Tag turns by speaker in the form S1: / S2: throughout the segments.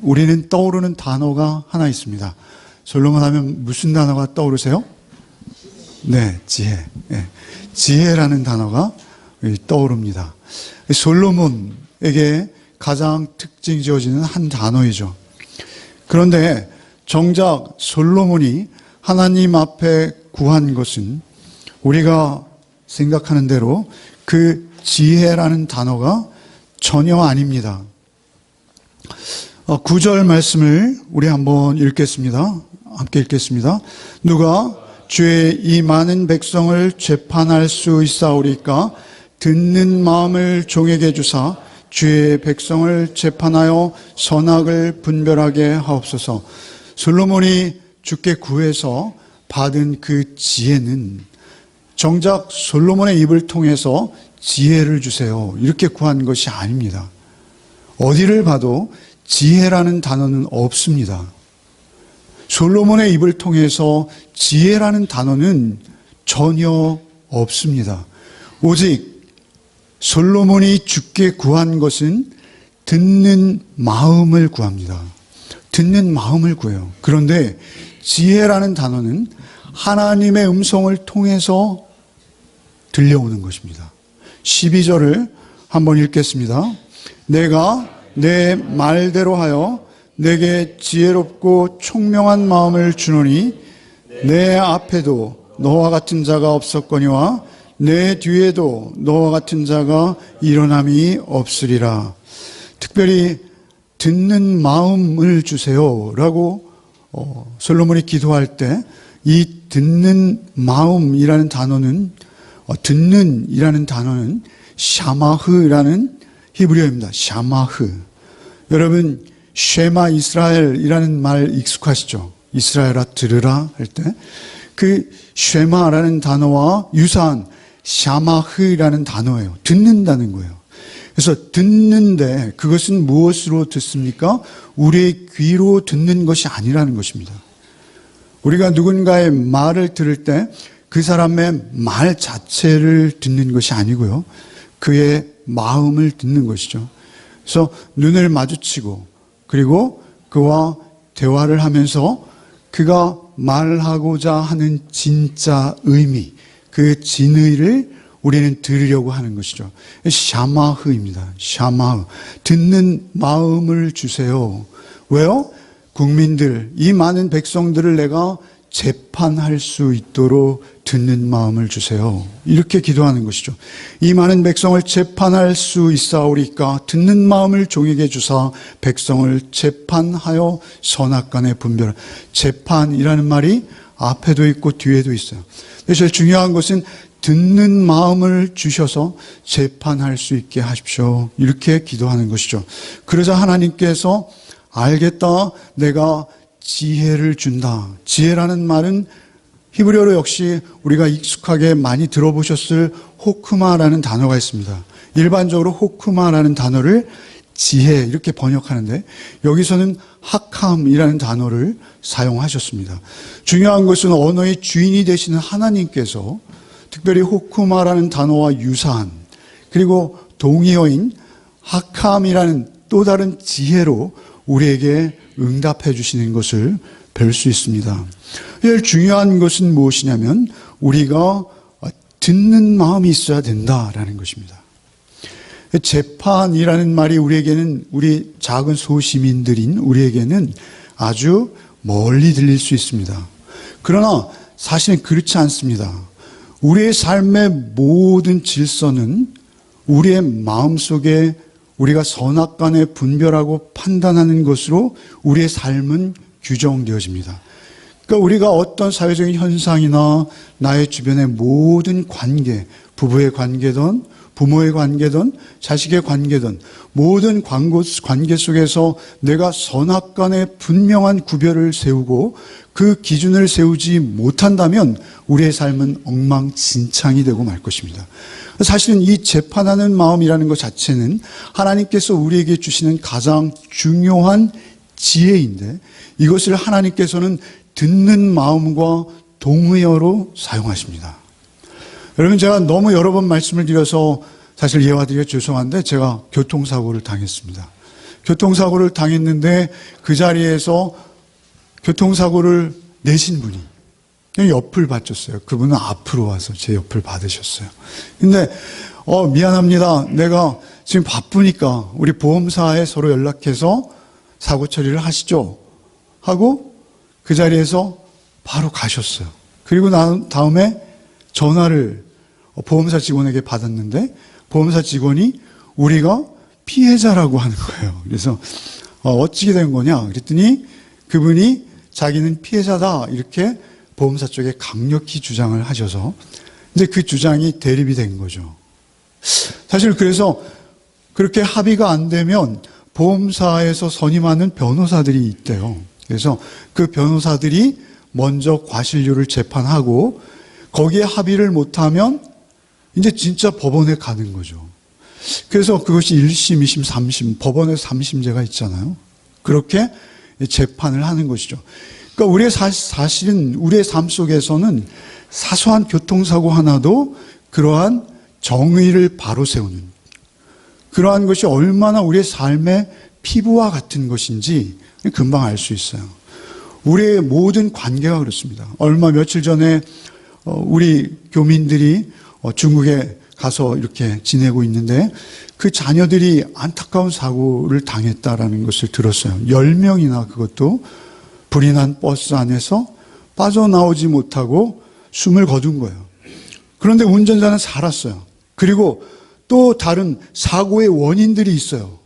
S1: 우리는 떠오르는 단어가 하나 있습니다. 솔로몬 하면 무슨 단어가 떠오르세요? 네, 지혜. 네, 지혜라는 단어가 떠오릅니다. 솔로몬에게 가장 특징 지어지는 한 단어이죠. 그런데 정작 솔로몬이 하나님 앞에 구한 것은 우리가 생각하는 대로 그 지혜라는 단어가 전혀 아닙니다. 9절 말씀을 우리 한번 읽겠습니다. 함께 읽겠습니다. 누가 주의 이 많은 백성을 재판할 수 있사오리까 듣는 마음을 종에게 주사 주의 백성을 재판하여 선악을 분별하게 하옵소서. 솔로몬이 주께 구해서 받은 그 지혜는 정작 솔로몬의 입을 통해서 지혜를 주세요, 이렇게 구한 것이 아닙니다. 어디를 봐도 지혜라는 단어는 없습니다. 솔로몬의 입을 통해서 지혜라는 단어는 전혀 없습니다. 오직 솔로몬이 주께 구한 것은 듣는 마음을 구합니다. 듣는 마음을 구해요. 그런데 지혜라는 단어는 하나님의 음성을 통해서 들려오는 것입니다. 12절을 한번 읽겠습니다. 내가 내 말대로 하여 내게 지혜롭고 총명한 마음을 주노니 내 앞에도 너와 같은 자가 없었거니와 내 뒤에도 너와 같은 자가 일어남이 없으리라. 특별히 듣는 마음을 주세요라고 솔로몬이 기도할 때 이 듣는 마음이라는 단어는 듣는이라는 단어는 샤마흐라는 히브리어입니다. 샤마흐. 여러분 쉐마 이스라엘이라는 말 익숙하시죠? 이스라엘아 들으라 할 때 그 쉐마라는 단어와 유사한 샤마흐라는 단어예요. 듣는다는 거예요. 그래서 듣는데 그것은 무엇으로 듣습니까? 우리의 귀로 듣는 것이 아니라는 것입니다. 우리가 누군가의 말을 들을 때 그 사람의 말 자체를 듣는 것이 아니고요, 그의 마음을 듣는 것이죠. 그래서 눈을 마주치고 그리고 그와 대화를 하면서 그가 말하고자 하는 진짜 의미, 그 진의를 우리는 들으려고 하는 것이죠. 샤마흐입니다. 샤마흐. 듣는 마음을 주세요. 왜요? 국민들, 이 많은 백성들을 내가 재판할 수 있도록 듣는 마음을 주세요. 이렇게 기도하는 것이죠. 이 많은 백성을 재판할 수 있사오리까 듣는 마음을 종에게 주사 백성을 재판하여 선악간에 분별. 재판이라는 말이 앞에도 있고 뒤에도 있어요. 제일 중요한 것은 듣는 마음을 주셔서 재판할 수 있게 하십시오, 이렇게 기도하는 것이죠. 그러자 하나님께서 알겠다, 내가 지혜를 준다. 지혜라는 말은 히브리어로 역시 우리가 익숙하게 많이 들어보셨을 호크마라는 단어가 있습니다. 일반적으로 호크마라는 단어를 지혜 이렇게 번역하는데 여기서는 하캄이라는 단어를 사용하셨습니다. 중요한 것은 언어의 주인이 되시는 하나님께서 특별히 호크마라는 단어와 유사한 그리고 동의어인 하캄이라는 또 다른 지혜로 우리에게 응답해 주시는 것을 뵐 수 있습니다. 제일 중요한 것은 무엇이냐면 우리가 듣는 마음이 있어야 된다라는 것입니다. 재판이라는 말이 우리에게는, 우리 작은 소시민들인 우리에게는 아주 멀리 들릴 수 있습니다. 그러나 사실은 그렇지 않습니다. 우리의 삶의 모든 질서는 우리의 마음속에 우리가 선악간에 분별하고 판단하는 것으로 우리의 삶은 규정되어집니다. 그러니까 우리가 어떤 사회적인 현상이나 나의 주변의 모든 관계, 부부의 관계든 부모의 관계든 자식의 관계든 모든 관계 속에서 내가 선악간에 분명한 구별을 세우고 그 기준을 세우지 못한다면 우리의 삶은 엉망진창이 되고 말 것입니다. 사실은 이 재판하는 마음이라는 것 자체는 하나님께서 우리에게 주시는 가장 중요한 지혜인데 이것을 하나님께서는 듣는 마음과 동의어로 사용하십니다. 여러분, 제가 너무 여러 번 말씀을 드려서 사실 예화드리기가 죄송한데 제가 교통사고를 당했습니다. 교통사고를 당했는데 그 자리에서 교통사고를 내신 분이 옆을 받쳤어요. 그분은 앞으로 와서 제 옆을 받으셨어요. 근데 미안합니다. 내가 지금 바쁘니까 우리 보험사에 서로 연락해서 사고 처리를 하시죠 하고 그 자리에서 바로 가셨어요. 그리고 다음에 전화를 보험사 직원에게 받았는데 보험사 직원이 우리가 피해자라고 하는 거예요. 그래서 어찌게 된 거냐 그랬더니 그분이 자기는 피해자다 이렇게 보험사 쪽에 강력히 주장을 하셔서 이제 그 주장이 대립이 된 거죠. 사실 그래서 그렇게 합의가 안 되면 보험사에서 선임하는 변호사들이 있대요. 그래서 그 변호사들이 먼저 과실료를 재판하고 거기에 합의를 못하면 이제 진짜 법원에 가는 거죠. 그래서 그것이 1심, 2심, 3심, 법원에서 3심제가 있잖아요. 그렇게 재판을 하는 것이죠. 그러니까 우리의 사실은 우리의 삶 속에서는 사소한 교통사고 하나도 그러한 정의를 바로 세우는 그러한 것이 얼마나 우리의 삶의 피부와 같은 것인지 금방 알 수 있어요. 우리의 모든 관계가 그렇습니다. 얼마 며칠 전에 우리 교민들이 중국에 가서 이렇게 지내고 있는데 그 자녀들이 안타까운 사고를 당했다라는 것을 들었어요. 10명이나 그것도 불이 난 버스 안에서 빠져나오지 못하고 숨을 거둔 거예요. 그런데 운전자는 살았어요. 그리고 또 다른 사고의 원인들이 있어요.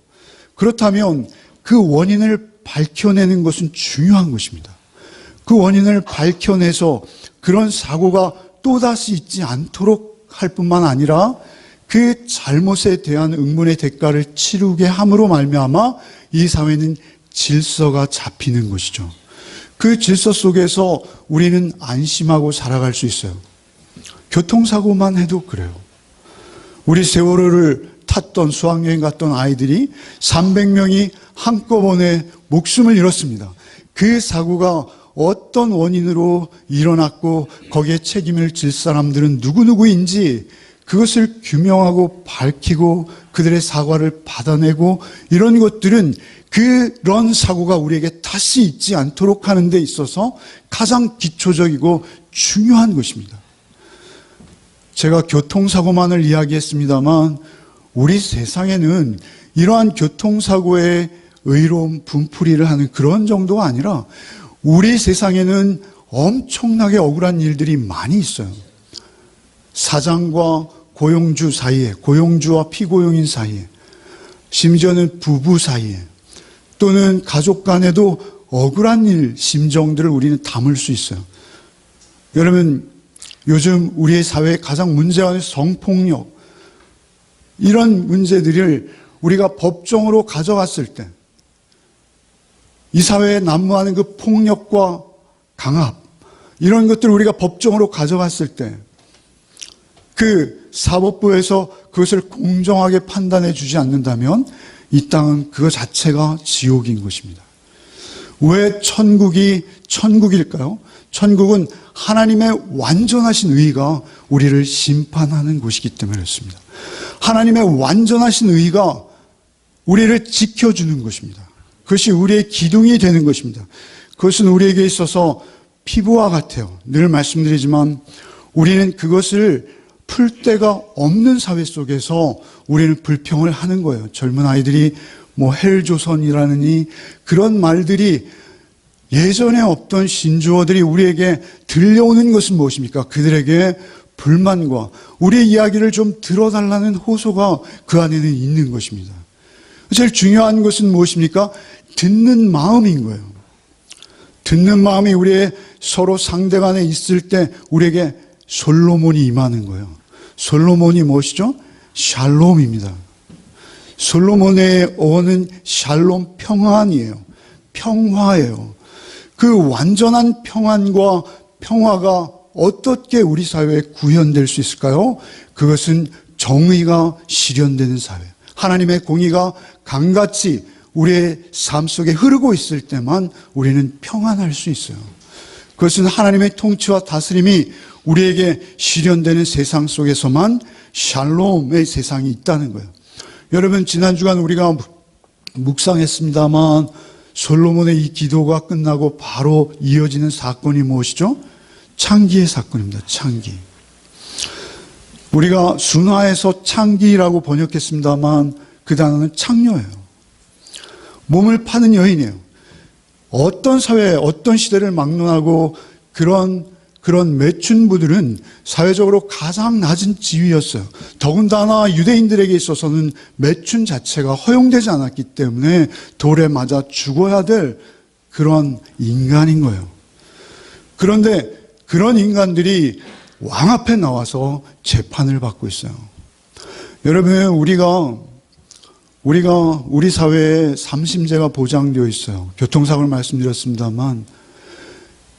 S1: 그렇다면 그 원인을 밝혀내는 것은 중요한 것입니다. 그 원인을 밝혀내서 그런 사고가 또다시 있지 않도록 할 뿐만 아니라 그 잘못에 대한 응문의 대가를 치르게 함으로 말미암아 이 사회는 질서가 잡히는 것이죠. 그 질서 속에서 우리는 안심하고 살아갈 수 있어요. 교통사고만 해도 그래요. 우리 세월호를 탔던 수학여행 갔던 아이들이 300명이 한꺼번에 목숨을 잃었습니다. 그 사고가 어떤 원인으로 일어났고 거기에 책임을 질 사람들은 누구누구인지 그것을 규명하고 밝히고 그들의 사과를 받아내고 이런 것들은 그런 사고가 우리에게 다시 있지 않도록 하는 데 있어서 가장 기초적이고 중요한 것입니다. 제가 교통사고만을 이야기했습니다만 우리 세상에는 이러한 교통사고의 의로운 분풀이를 하는 그런 정도가 아니라 우리 세상에는 엄청나게 억울한 일들이 많이 있어요. 사장과 고용주 사이에, 고용주와 피고용인 사이에, 심지어는 부부 사이에, 또는 가족 간에도 억울한 일, 심정들을 우리는 담을 수 있어요. 여러분, 요즘 우리의 사회에 가장 문제가 되는 성폭력, 이런 문제들을 우리가 법정으로 가져갔을 때, 이 사회에 난무하는 그 폭력과 강압, 이런 것들을 우리가 법정으로 가져갔을 때, 그 사법부에서 그것을 공정하게 판단해 주지 않는다면 이 땅은 그것 자체가 지옥인 것입니다. 왜 천국이 천국일까요? 천국은 하나님의 완전하신 의가 우리를 심판하는 곳이기 때문에 그렇습니다. 하나님의 완전하신 의가 우리를 지켜주는 것입니다. 그것이 우리의 기둥이 되는 것입니다. 그것은 우리에게 있어서 피부와 같아요. 늘 말씀드리지만 우리는 그것을 풀 데가 없는 사회 속에서 우리는 불평을 하는 거예요. 젊은 아이들이 뭐 헬조선이라느니 그런 말들이 예전에 없던 신조어들이 우리에게 들려오는 것은 무엇입니까? 그들에게 불만과 우리의 이야기를 좀 들어달라는 호소가 그 안에는 있는 것입니다. 제일 중요한 것은 무엇입니까? 듣는 마음인 거예요. 듣는 마음이 우리의 서로 상대 간에 있을 때 우리에게 솔로몬이 임하는 거예요. 솔로몬이 무엇이죠? 샬롬입니다. 솔로몬의 어원은 샬롬, 평안이에요. 평화예요. 그 완전한 평안과 평화가 어떻게 우리 사회에 구현될 수 있을까요? 그것은 정의가 실현되는 사회, 하나님의 공의가 강같이 우리의 삶 속에 흐르고 있을 때만 우리는 평안할 수 있어요. 그것은 하나님의 통치와 다스림이 우리에게 실현되는 세상 속에서만 샬롬의 세상이 있다는 거예요. 여러분, 지난 주간 우리가 묵상했습니다만 솔로몬의 이 기도가 끝나고 바로 이어지는 사건이 무엇이죠? 창기의 사건입니다. 창기. 우리가 순화해서 창기라고 번역했습니다만 그 단어는 창녀예요. 몸을 파는 여인이에요. 어떤 사회, 어떤 시대를 막론하고 그런 매춘부들은 사회적으로 가장 낮은 지위였어요. 더군다나 유대인들에게 있어서는 매춘 자체가 허용되지 않았기 때문에 돌에 맞아 죽어야 될 그런 인간인 거예요. 그런데 그런 인간들이 왕 앞에 나와서 재판을 받고 있어요. 여러분, 우리 사회에 삼심제가 보장되어 있어요. 교통사고를 말씀드렸습니다만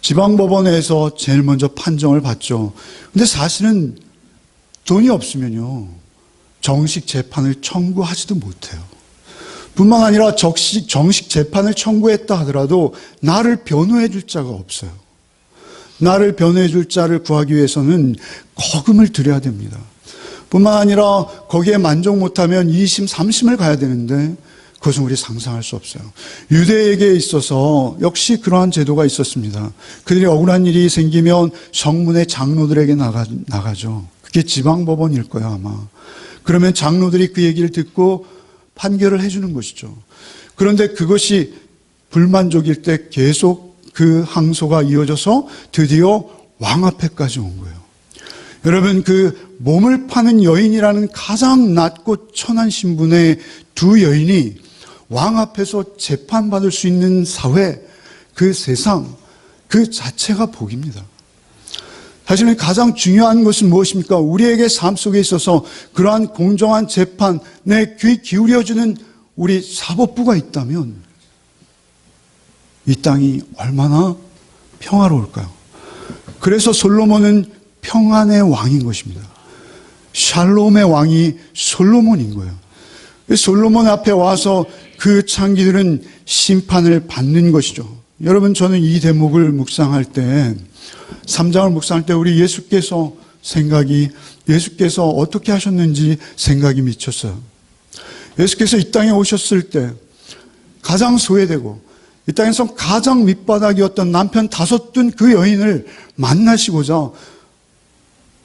S1: 지방법원에서 제일 먼저 판정을 받죠. 근데 사실은 돈이 없으면요, 정식 재판을 청구하지도 못해요. 뿐만 아니라 정식 재판을 청구했다 하더라도 나를 변호해 줄 자가 없어요. 나를 변호해 줄 자를 구하기 위해서는 거금을 들여야 됩니다. 뿐만 아니라 거기에 만족 못하면 2심, 3심을 가야 되는데 그것은 우리 상상할 수 없어요. 유대에게 있어서 역시 그러한 제도가 있었습니다. 그들이 억울한 일이 생기면 성문의 장로들에게 나가죠. 그게 지방법원일 거예요, 아마. 그러면 장로들이 그 얘기를 듣고 판결을 해주는 것이죠. 그런데 그것이 불만족일 때 계속 그 항소가 이어져서 드디어 왕 앞에까지 온 거예요. 여러분, 그 몸을 파는 여인이라는 가장 낮고 천한 신분의 두 여인이 왕 앞에서 재판받을 수 있는 사회, 그 세상, 그 자체가 복입니다. 사실은 가장 중요한 것은 무엇입니까? 우리에게 삶 속에 있어서 그러한 공정한 재판에 귀 기울여주는 우리 사법부가 있다면 이 땅이 얼마나 평화로울까요? 그래서 솔로몬은 평안의 왕인 것입니다. 샬롬의 왕이 솔로몬인 거예요. 솔로몬 앞에 와서 그 창기들은 심판을 받는 것이죠. 여러분, 저는 이 대목을 묵상할 때, 3장을 묵상할 때 우리 예수께서 어떻게 하셨는지 생각이 미쳤어요. 예수께서 이 땅에 오셨을 때 가장 소외되고 이 땅에서 가장 밑바닥이었던 남편 5둔 그 여인을 만나시고자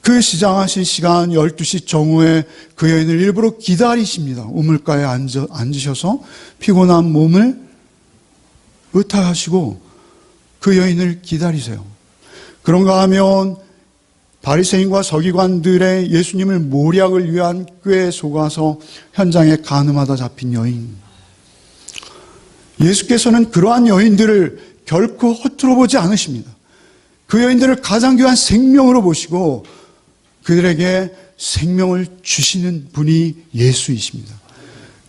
S1: 그 시장하신 시간 12시 정오에 그 여인을 일부러 기다리십니다. 우물가에 앉으셔서 피곤한 몸을 의탁하시고 그 여인을 기다리세요. 그런가 하면 바리새인과 서기관들의 예수님을 모략을 위한 꾀에 속아서 현장에 간음하다 잡힌 여인. 예수께서는 그러한 여인들을 결코 허투루 보지 않으십니다. 그 여인들을 가장 귀한 생명으로 보시고 그들에게 생명을 주시는 분이 예수이십니다.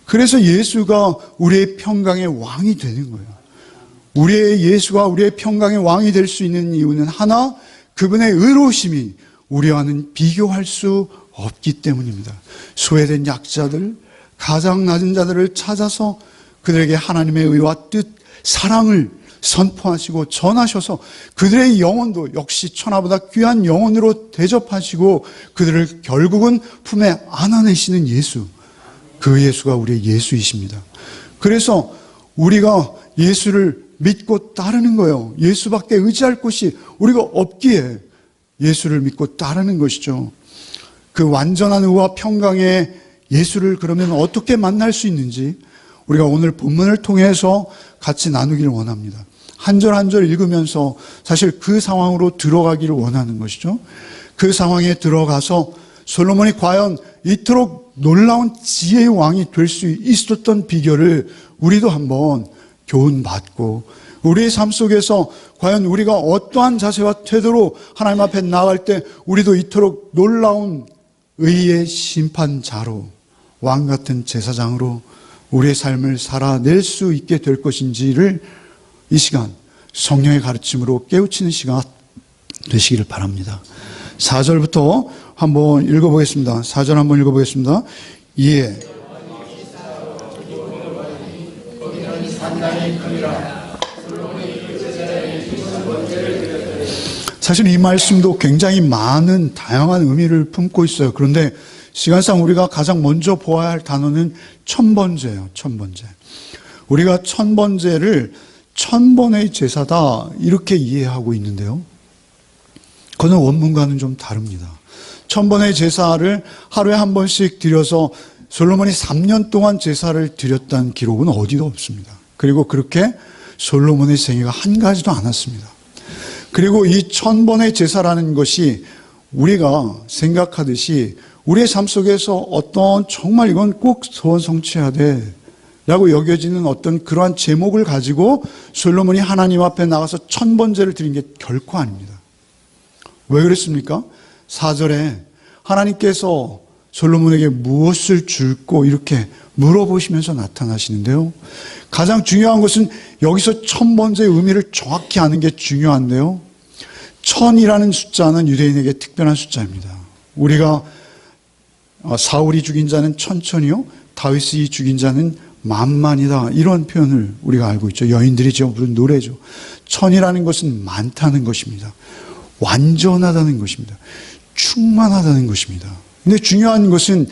S1: 그래서 예수가 우리의 평강의 왕이 되는 거예요. 우리의 예수가 우리의 평강의 왕이 될 수 있는 이유는 하나, 그분의 의로우심이 우리와는 비교할 수 없기 때문입니다. 소외된 약자들, 가장 낮은 자들을 찾아서 그들에게 하나님의 의와 뜻, 사랑을 선포하시고 전하셔서 그들의 영혼도 역시 천하보다 귀한 영혼으로 대접하시고 그들을 결국은 품에 안아내시는 예수, 그 예수가 우리의 예수이십니다. 그래서 우리가 예수를 믿고 따르는 거예요. 예수밖에 의지할 곳이 우리가 없기에 예수를 믿고 따르는 것이죠. 그 완전한 의와 평강의 예수를 그러면 어떻게 만날 수 있는지 우리가 오늘 본문을 통해서 같이 나누기를 원합니다. 한 절 한 절 읽으면서 사실 그 상황으로 들어가기를 원하는 것이죠. 그 상황에 들어가서 솔로몬이 과연 이토록 놀라운 지혜의 왕이 될 수 있었던 비결을 우리도 한번 교훈받고 우리의 삶 속에서 과연 우리가 어떠한 자세와 태도로 하나님 앞에 나아갈 때 우리도 이토록 놀라운 의의 심판자로 왕 같은 제사장으로 우리의 삶을 살아낼 수 있게 될 것인지를 이 시간 성령의 가르침으로 깨우치는 시간 되시기를 바랍니다. 4절부터 한번 읽어보겠습니다. 4절 한번 읽어보겠습니다. 예. 사실 이 말씀도 굉장히 많은 다양한 의미를 품고 있어요. 그런데 시간상 우리가 가장 먼저 보아야 할 단어는 천번제예요. 천번제. 우리가 천번제를 천번의 제사다 이렇게 이해하고 있는데요. 그건 원문과는 좀 다릅니다. 천번의 제사를 하루에 한 번씩 드려서 솔로몬이 3년 동안 제사를 드렸다는 기록은 어디도 없습니다. 그리고 그렇게 솔로몬의 생애가 한 가지도 않았습니다. 그리고 이 천번의 제사라는 것이 우리가 생각하듯이 우리의 삶 속에서 어떤 정말 이건 꼭 소원 성취해야 돼 라고 여겨지는 어떤 그러한 제목을 가지고 솔로몬이 하나님 앞에 나가서 천번제를 드린 게 결코 아닙니다. 왜 그랬습니까? 4절에 하나님께서 솔로몬에게 무엇을 줄고 이렇게 물어보시면서 나타나시는데요. 가장 중요한 것은 여기서 천번제의 의미를 정확히 아는 게 중요한데요. 천이라는 숫자는 유대인에게 특별한 숫자입니다. 우리가 사울이 죽인 자는 천천이요 다윗이 죽인 자는 만만이다 이런 표현을 우리가 알고 있죠. 여인들이 지어 부른 노래죠. 천이라는 것은 많다는 것입니다. 완전하다는 것입니다. 충만하다는 것입니다. 근데 중요한 것은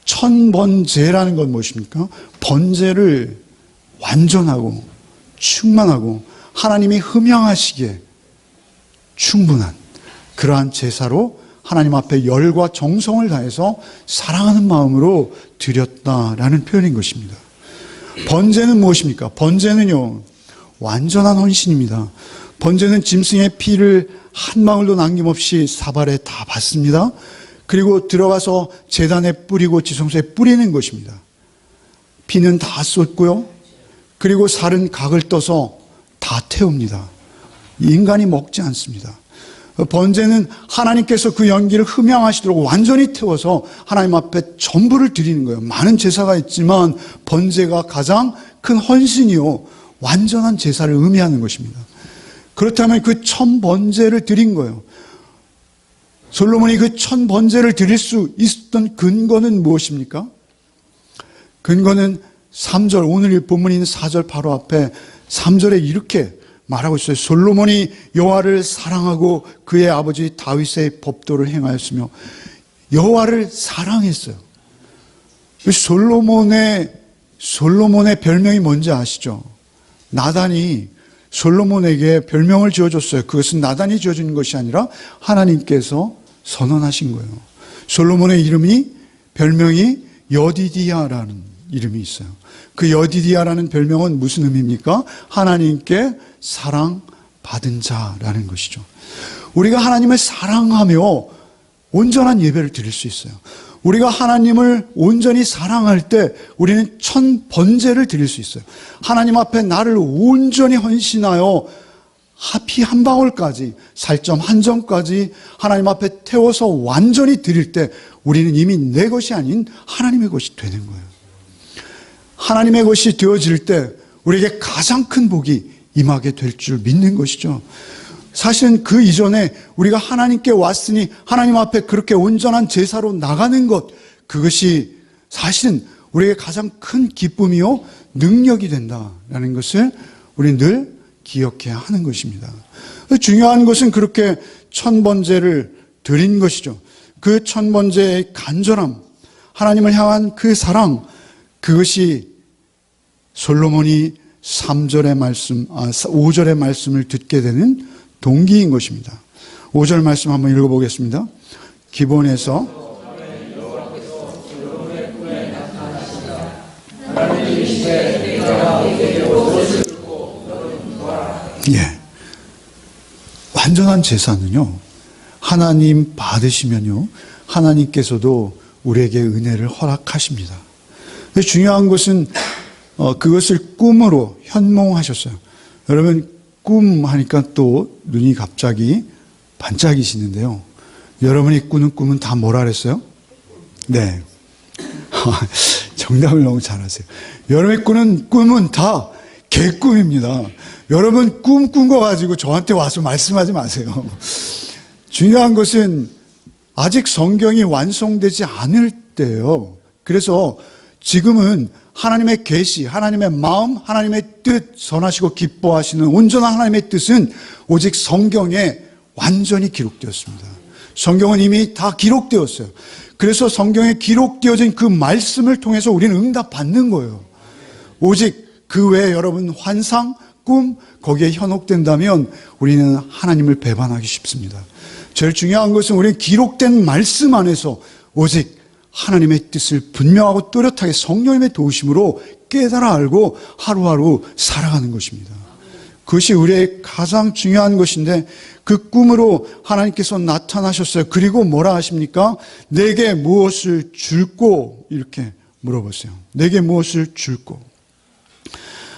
S1: 천번제라는 건 무엇입니까? 번제를 완전하고 충만하고 하나님이 흠양하시기에 충분한 그러한 제사로 하나님 앞에 열과 정성을 다해서 사랑하는 마음으로 드렸다라는 표현인 것입니다. 번제는 무엇입니까? 번제는요, 완전한 헌신입니다. 번제는 짐승의 피를 한 방울도 남김없이 사발에 다 받습니다. 그리고 들어가서 제단에 뿌리고 지성소에 뿌리는 것입니다. 피는 다 쏟고요. 그리고 살은 각을 떠서 다 태웁니다. 인간이 먹지 않습니다. 번제는 하나님께서 그 연기를 흠양하시도록 완전히 태워서 하나님 앞에 전부를 드리는 거예요. 많은 제사가 있지만 번제가 가장 큰 헌신이요 완전한 제사를 의미하는 것입니다. 그렇다면 그 천번제를 드린 거예요. 솔로몬이 그 천번제를 드릴 수 있었던 근거는 무엇입니까? 근거는 3절, 오늘 본문에 있는 4절 바로 앞에 3절에 이렇게 말하고 있어요. 솔로몬이 여호와를 사랑하고 그의 아버지 다윗의 법도를 행하였으며 여호와를 사랑했어요. 솔로몬의 별명이 뭔지 아시죠? 나단이 솔로몬에게 별명을 지어줬어요. 그것은 나단이 지어준 것이 아니라 하나님께서 선언하신 거예요. 솔로몬의 별명이 여디디아라는 이름이 있어요. 그 여디디아라는 별명은 무슨 의미입니까? 하나님께 사랑받은 자라는 것이죠. 우리가 하나님을 사랑하며 온전한 예배를 드릴 수 있어요. 우리가 하나님을 온전히 사랑할 때 우리는 천번제를 드릴 수 있어요. 하나님 앞에 나를 온전히 헌신하여 피 한 방울까지, 살점 한 점까지 하나님 앞에 태워서 완전히 드릴 때 우리는 이미 내 것이 아닌 하나님의 것이 되는 거예요. 하나님의 것이 되어질 때 우리에게 가장 큰 복이 임하게 될 줄 믿는 것이죠. 사실은 그 이전에 우리가 하나님께 왔으니 하나님 앞에 그렇게 온전한 제사로 나가는 것, 그것이 사실은 우리에게 가장 큰 기쁨이요 능력이 된다라는 것을 우리는 늘 기억해야 하는 것입니다. 중요한 것은 그렇게 천번제를 드린 것이죠. 그 천번제의 간절함, 하나님을 향한 그 사랑, 그것이 솔로몬이 3절의 말씀, 5절의 말씀을 듣게 되는 동기인 것입니다. 5절 말씀 한번 읽어보겠습니다. 기본에서 완전한 제사는요 하나님 받으시면요 하나님께서도 우리에게 은혜를 허락하십니다. 중요한 것은 그것을 꿈으로 현몽하셨어요. 여러분 꿈 하니까 또 눈이 갑자기 반짝이시는데요. 여러분이 꾸는 꿈은 다 뭐라 그랬어요? 네. 정답을 너무 잘하세요. 여러분이 꾸는 꿈은 다 개꿈입니다. 여러분 꿈 꾼 거 가지고 저한테 와서 말씀하지 마세요. 중요한 것은 아직 성경이 완성되지 않을 때예요. 그래서 지금은 하나님의 계시, 하나님의 마음, 하나님의 뜻, 선하시고 기뻐하시는 온전한 하나님의 뜻은 오직 성경에 완전히 기록되었습니다. 성경은 이미 다 기록되었어요. 그래서 성경에 기록되어진 그 말씀을 통해서 우리는 응답받는 거예요. 오직 그 외에 여러분 환상, 꿈 거기에 현혹된다면 우리는 하나님을 배반하기 쉽습니다. 제일 중요한 것은 우리는 기록된 말씀 안에서 오직 하나님의 뜻을 분명하고 또렷하게 성령님의 도우심으로 깨달아 알고 하루하루 살아가는 것입니다. 그것이 우리의 가장 중요한 것인데 그 꿈으로 하나님께서 나타나셨어요. 그리고 뭐라 하십니까? 내게 무엇을 줄꼬? 이렇게 물어보세요. 내게 무엇을 줄꼬?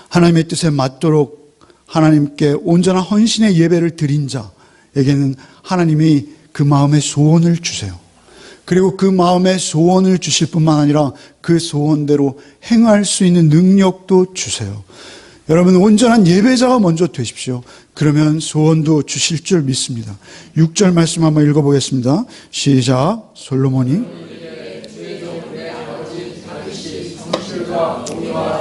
S1: 하나님의 뜻에 맞도록 하나님께 온전한 헌신의 예배를 드린 자에게는 하나님이 그 마음의 소원을 주세요. 그리고 그 마음의 소원을 주실 뿐만 아니라 그 소원대로 행할 수 있는 능력도 주세요. 여러분 온전한 예배자가 먼저 되십시오. 그러면 소원도 주실 줄 믿습니다. 6절 말씀 한번 읽어보겠습니다. 시작. 솔로몬이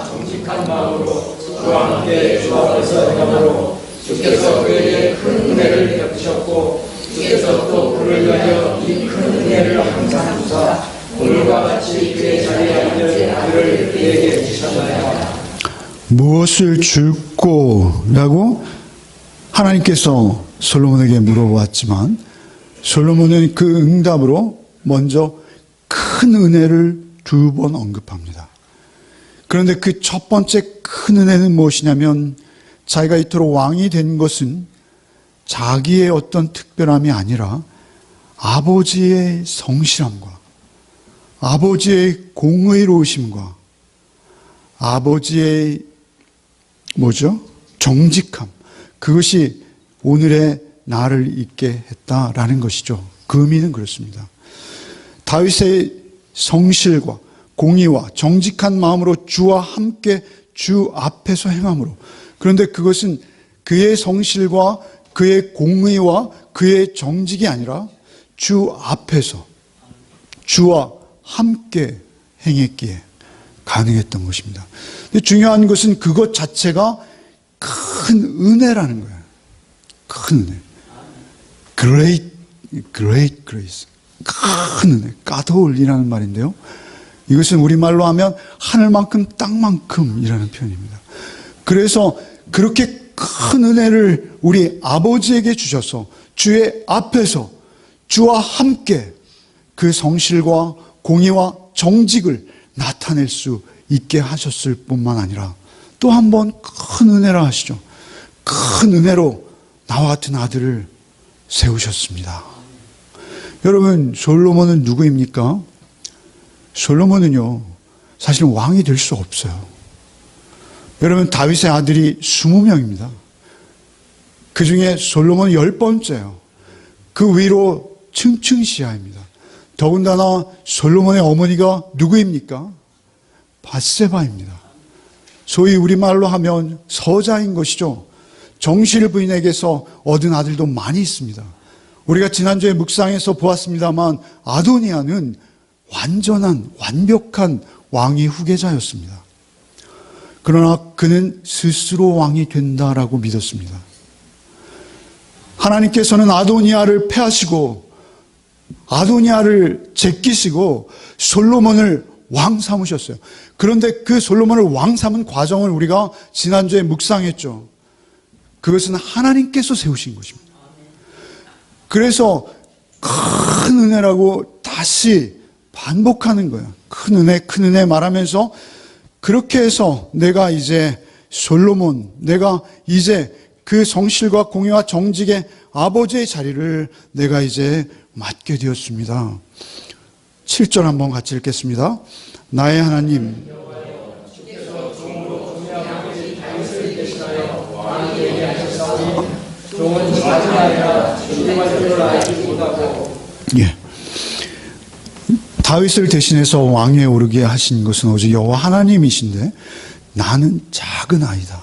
S1: 정직한 마음으로 주와 함께 주 앞에서 행함으로 주께서 그에게 큰 은혜를 베푸셨고 주께서 또 그를 위하여 이 큰 은혜를 항상 주사 오늘과 같이 그의 자리에 앉을 아들을 그에게 주셨나이다. 무엇을 줄꼬라고 하나님께서 솔로몬에게 물어보았지만 솔로몬은 그 응답으로 먼저 큰 은혜를 2번 언급합니다. 그런데 그 첫 번째 큰 은혜는 무엇이냐면 자기가 이토록 왕이 된 것은 자기의 어떤 특별함이 아니라 아버지의 성실함과 아버지의 공의로우심과 아버지의 정직함, 그것이 오늘의 나를 있게 했다라는 것이죠. 그 의미는 그렇습니다. 다윗의 성실과 공의와 정직한 마음으로 주와 함께 주 앞에서 행함으로, 그런데 그것은 그의 성실과 그의 공의와 그의 정직이 아니라 주 앞에서 주와 함께 행했기에 가능했던 것입니다. 근데 중요한 것은 그것 자체가 큰 은혜라는 거예요. 큰 은혜. Great grace. 큰 은혜. 까도울이라는 말인데요. 이것은 우리말로 하면 하늘만큼 땅만큼이라는 표현입니다. 그래서 그렇게 큰 은혜를 우리 아버지에게 주셔서 주의 앞에서 주와 함께 그 성실과 공의와 정직을 나타낼 수 있게 하셨을 뿐만 아니라 또 한 번 큰 은혜라 하시죠. 큰 은혜로 나와 같은 아들을 세우셨습니다. 여러분, 솔로몬은 누구입니까? 솔로몬은요, 사실 왕이 될 수 없어요. 여러분, 다윗의 아들이 20명입니다. 그 중에 솔로몬은 10번째예요. 그 위로 층층시하입니다. 더군다나 솔로몬의 어머니가 누구입니까? 밧세바입니다. 소위 우리말로 하면 서자인 것이죠. 정실 부인에게서 얻은 아들도 많이 있습니다. 우리가 지난주에 묵상에서 보았습니다만 아도니아는 완벽한 왕의 후계자였습니다. 그러나 그는 스스로 왕이 된다라고 믿었습니다. 하나님께서는 아도니아를 패하시고 아도니아를 제끼시고 솔로몬을 왕 삼으셨어요. 그런데 그 솔로몬을 왕 삼은 과정을 우리가 지난주에 묵상했죠. 그것은 하나님께서 세우신 것입니다. 그래서 큰 은혜라고 다시 반복하는 거예요. 큰 은혜 말하면서 그렇게 해서 내가 이제 솔로몬, 내가 이제 그 성실과 공의와 정직의 아버지의 자리를 내가 이제 맡게 되었습니다. 7절 한번 같이 읽겠습니다. 나의 하나님, 예. 다윗을 대신해서 왕위에 오르게 하신 것은 오직 여호와 하나님이신데 나는 작은 아이다.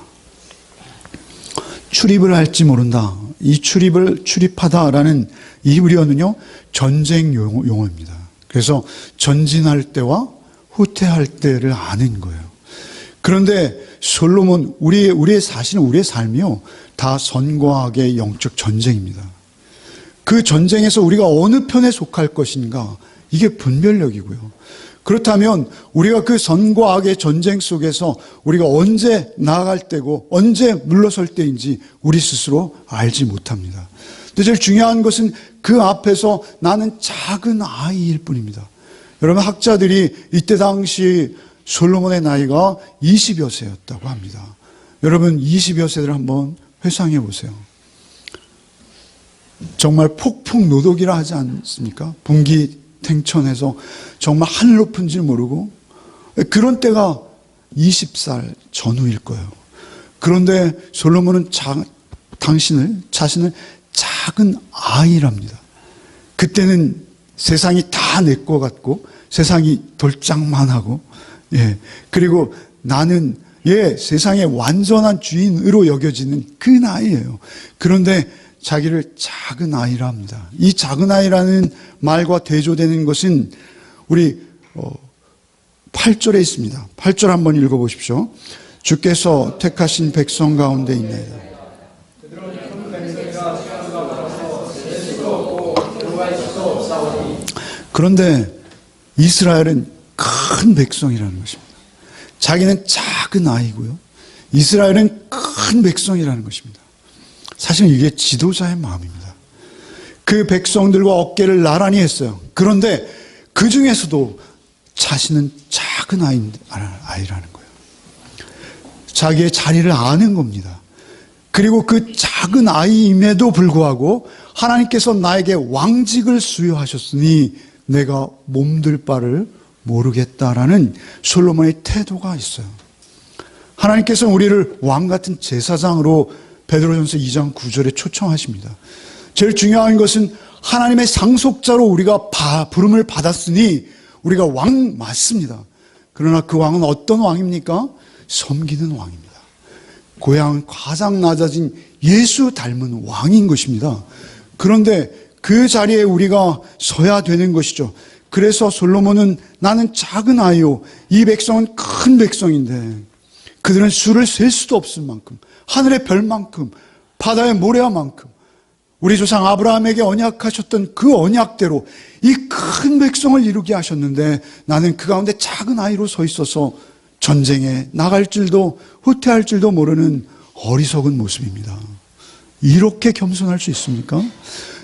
S1: 출입을 할지 모른다. 이 출입하다라는 이 히브리어는요, 전쟁 용어입니다. 그래서 전진할 때와 후퇴할 때를 아는 거예요. 그런데 솔로몬, 우리의 삶이요, 다 선과 악의 영적 전쟁입니다. 그 전쟁에서 우리가 어느 편에 속할 것인가, 이게 분별력이고요. 그렇다면 우리가 그 선과 악의 전쟁 속에서 우리가 언제 나아갈 때고 언제 물러설 때인지 우리 스스로 알지 못합니다. 근데 제일 중요한 것은 그 앞에서 나는 작은 아이일 뿐입니다. 여러분, 학자들이 이때 당시 솔로몬의 나이가 20여 세였다고 합니다. 여러분, 20여 세를 한번 회상해 보세요. 정말 폭풍노독이라 하지 않습니까? 분기탱천해서 정말 하늘 높은 줄 모르고, 그런 때가 20살 전후일 거예요. 그런데 솔로몬은 자신을 작은 아이랍니다. 그때는 세상이 다 내 것 같고 세상이 돌짝만하고, 그리고 나는 세상의 완전한 주인으로 여겨지는 그 나이예요. 그런데 자기를 작은 아이라 합니다. 이 작은 아이라는 말과 대조되는 것은 우리 8절에 있습니다. 8절 한번 읽어보십시오. 주께서 택하신 백성 가운데 있나이다. 그런데 이스라엘은 큰 백성이라는 것입니다. 자기는 작은 아이고요. 이스라엘은 큰 백성이라는 것입니다. 사실 이게 지도자의 마음입니다. 그 백성들과 어깨를 나란히 했어요. 그런데 그 중에서도 자신은 작은 아이라는 거예요. 자기의 자리를 아는 겁니다. 그리고 그 작은 아이임에도 불구하고 하나님께서 나에게 왕직을 수여하셨으니 내가 몸둘 바를 모르겠다라는 솔로몬의 태도가 있어요. 하나님께서는 우리를 왕 같은 제사장으로 베드로전서 2장 9절에 초청하십니다. 제일 중요한 것은 하나님의 상속자로 우리가 부름을 받았으니 우리가 왕 맞습니다. 그러나 그 왕은 어떤 왕입니까? 섬기는 왕입니다. 고향 가장 낮아진 예수 닮은 왕인 것입니다. 그런데 그 자리에 우리가 서야 되는 것이죠. 그래서 솔로몬은 나는 작은 아이요, 이 백성은 큰 백성인데 그들은 수를 셀 수도 없을 만큼, 하늘의 별만큼, 바다의 모래만큼 우리 조상 아브라함에게 언약하셨던 그 언약대로 이 큰 백성을 이루게 하셨는데 나는 그 가운데 작은 아이로 서 있어서 전쟁에 나갈 줄도 후퇴할 줄도 모르는 어리석은 모습입니다. 이렇게 겸손할 수 있습니까?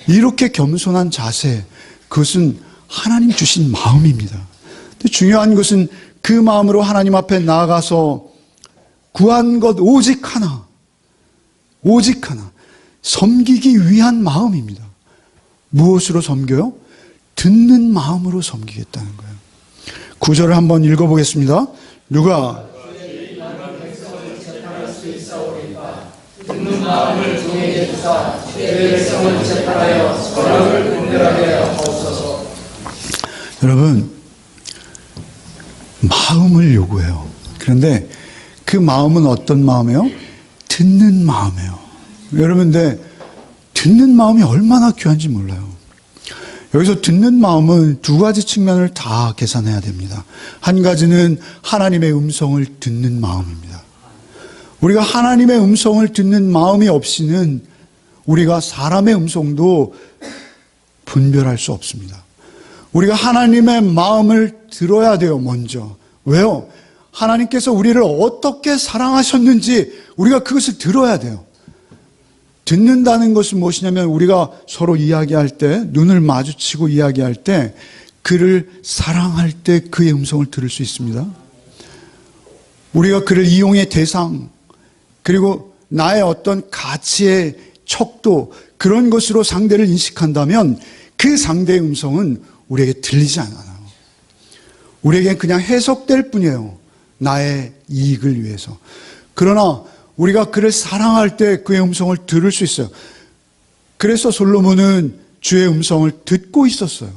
S1: 이렇게 겸손한 자세, 그것은 하나님 주신 마음입니다. 근데 중요한 것은 그 마음으로 하나님 앞에 나아가서 구한 것 오직 하나, 섬기기 위한 마음입니다. 무엇으로 섬겨요? 듣는 마음으로 섬기겠다는 거예요. 9절을 한번 읽어보겠습니다. 누가 듣는 마음을 종에게 주사 내 백성을 재판하여 선악을 분별하게 하옵소서. 여러분, 마음을 요구해요. 그런데 그 마음은 어떤 마음이에요? 듣는 마음이에요. 여러분, 근데 듣는 마음이 얼마나 귀한지 몰라요. 여기서 듣는 마음은 두 가지 측면을 다 계산해야 됩니다. 한 가지는 하나님의 음성을 듣는 마음입니다. 우리가 하나님의 음성을 듣는 마음이 없이는 우리가 사람의 음성도 분별할 수 없습니다. 우리가 하나님의 마음을 들어야 돼요, 먼저. 왜요? 하나님께서 우리를 어떻게 사랑하셨는지 우리가 그것을 들어야 돼요. 듣는다는 것은 무엇이냐면 우리가 서로 이야기할 때, 눈을 마주치고 이야기할 때 그를 사랑할 때 그의 음성을 들을 수 있습니다. 우리가 그를 이용의 대상, 그리고 나의 어떤 가치의 척도, 그런 것으로 상대를 인식한다면 그 상대의 음성은 우리에게 들리지 않아요. 우리에겐 그냥 해석될 뿐이에요. 나의 이익을 위해서. 그러나 우리가 그를 사랑할 때 그의 음성을 들을 수 있어요. 그래서 솔로몬은 주의 음성을 듣고 있었어요.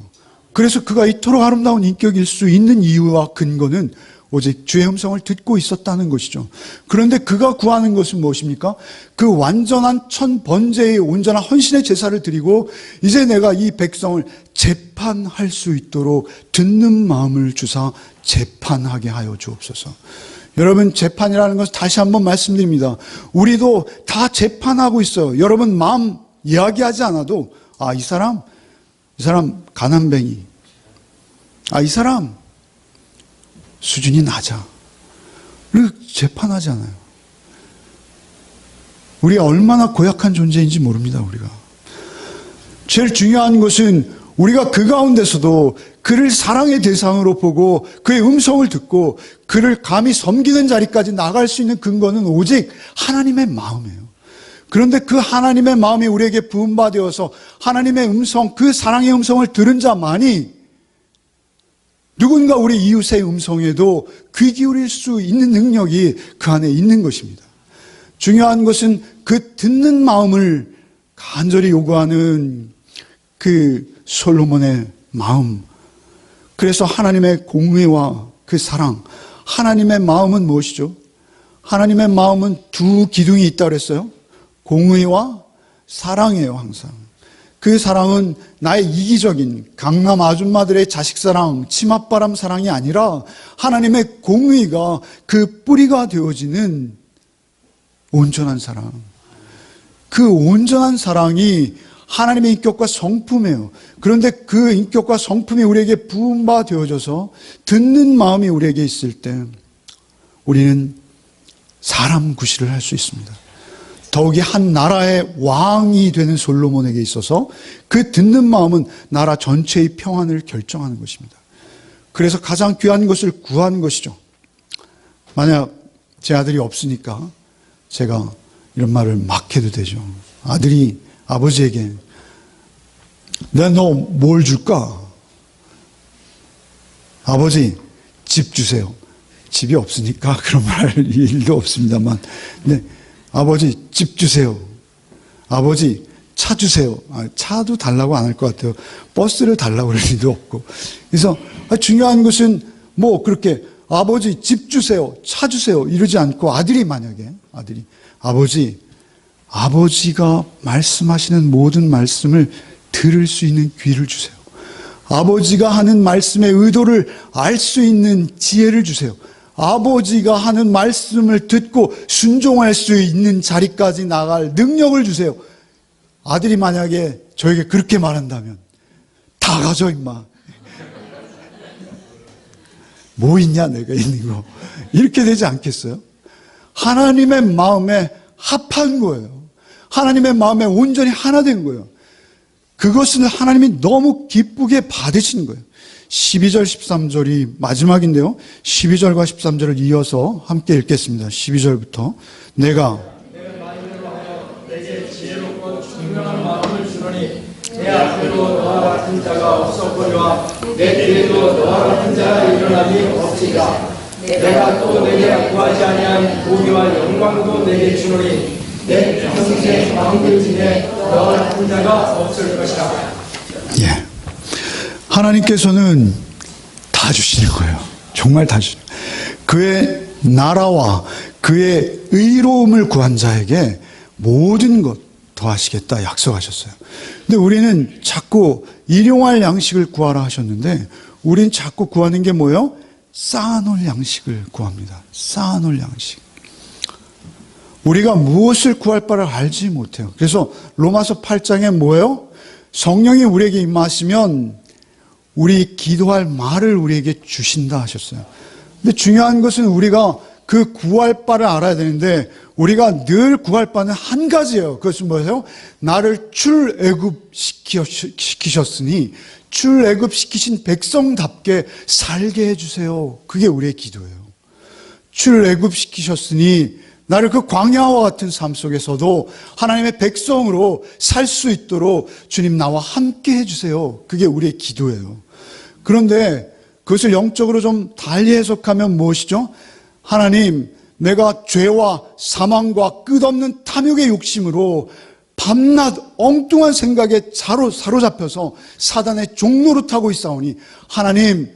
S1: 그래서 그가 이토록 아름다운 인격일 수 있는 이유와 근거는 오직 주의 음성을 듣고 있었다는 것이죠. 그런데 그가 구하는 것은 무엇입니까? 그 완전한 천번제의 온전한 헌신의 제사를 드리고 이제 내가 이 백성을 재판할 수 있도록 듣는 마음을 주사 재판하게 하여 주옵소서. 여러분, 재판이라는 것은 다시 한번 말씀드립니다. 우리도 다 재판하고 있어요. 여러분 마음 이야기하지 않아도 이 사람 가난뱅이, 이 사람 수준이 낮아. 그리고 재판하지 않아요. 우리가 얼마나 고약한 존재인지 모릅니다, 우리가. 제일 중요한 것은 우리가 그 가운데서도 그를 사랑의 대상으로 보고 그의 음성을 듣고 그를 감히 섬기는 자리까지 나갈 수 있는 근거는 오직 하나님의 마음이에요. 그런데 그 하나님의 마음이 우리에게 부음받아서 하나님의 음성, 그 사랑의 음성을 들은 자만이 누군가 우리 이웃의 음성에도 귀 기울일 수 있는 능력이 그 안에 있는 것입니다. 중요한 것은 그 듣는 마음을 간절히 요구하는 그 솔로몬의 마음. 그래서 하나님의 공의와 그 사랑. 하나님의 마음은 무엇이죠? 하나님의 마음은 두 기둥이 있다고 그랬어요. 공의와 사랑이에요, 항상. 그 사랑은 나의 이기적인 강남 아줌마들의 자식사랑, 치맛바람 사랑이 아니라 하나님의 공의가 그 뿌리가 되어지는 온전한 사랑. 그 온전한 사랑이 하나님의 인격과 성품이에요. 그런데 그 인격과 성품이 우리에게 부음바 되어져서 듣는 마음이 우리에게 있을 때 우리는 사람 구실을 할 수 있습니다. 더욱이 한 나라의 왕이 되는 솔로몬에게 있어서 그 듣는 마음은 나라 전체의 평안을 결정하는 것입니다. 그래서 가장 귀한 것을 구한 것이죠. 만약 제 아들이 없으니까 제가 이런 말을 막 해도 되죠. 아들이 아버지에게 내가 너 뭘 줄까? 아버지 집 주세요. 집이 없으니까 그런 말 할 일도 없습니다만 네, 아버지 집 주세요. 아버지 차 주세요. 차도 달라고 안 할 것 같아요. 버스를 달라고 그럴 일도 없고. 그래서 중요한 것은 뭐 그렇게 아버지 집 주세요. 차 주세요. 이러지 않고 아들이 만약에 아버지가 말씀하시는 모든 말씀을 들을 수 있는 귀를 주세요. 아버지가 하는 말씀의 의도를 알 수 있는 지혜를 주세요. 아버지가 하는 말씀을 듣고 순종할 수 있는 자리까지 나갈 능력을 주세요. 아들이 만약에 저에게 그렇게 말한다면 다 가져 임마. 뭐 있냐 내가 있는 거. 이렇게 되지 않겠어요? 하나님의 마음에 합한 거예요. 하나님의 마음에 온전히 하나 된 거예요. 그것은 하나님이 너무 기쁘게 받으시는 거예요. 12절 13절이 마지막인데요. 12절과 13절을 이어서 함께 읽겠습니다. 12절부터 내가
S2: 내 마음으로 하여 내게 지혜롭고 총명한 마음을 주노니 내 앞에도 너와 같은 자가 없었거니와 내 뒤에도 너와 같은 자가 일어나니 없으리라. 내가 또 내게 구하지 아니한 보기와 영광도 내게 주노니 내 평생 왕들 중에 너와 같은 자가 없을 것이라.
S1: 예. 하나님께서는 다 주시는 거예요. 정말 다 주시는 거예요. 그의 나라와 그의 의로움을 구한 자에게 모든 것 더하시겠다 약속하셨어요. 근데 우리는 자꾸 일용할 양식을 구하라 하셨는데 우린 자꾸 구하는 게 뭐예요? 쌓아놓을 양식을 구합니다. 쌓아놓을 양식. 우리가 무엇을 구할 바를 알지 못해요. 그래서 로마서 8장에 뭐예요? 성령이 우리에게 임하시면 우리 기도할 말을 우리에게 주신다 하셨어요. 근데 중요한 것은 우리가 그 구할 바를 알아야 되는데 우리가 늘 구할 바는 한 가지예요. 그것은 뭐예요? 나를 출애굽시키셨으니 출애굽시키신 백성답게 살게 해주세요. 그게 우리의 기도예요. 출애굽시키셨으니 나를 그 광야와 같은 삶 속에서도 하나님의 백성으로 살 수 있도록 주님 나와 함께 해주세요. 그게 우리의 기도예요. 그런데 그것을 영적으로 좀 달리 해석하면 무엇이죠? 하나님, 내가 죄와 사망과 끝없는 탐욕의 욕심으로 밤낮 엉뚱한 생각에 사로잡혀서 사단의 종로로 타고 있사오니 하나님,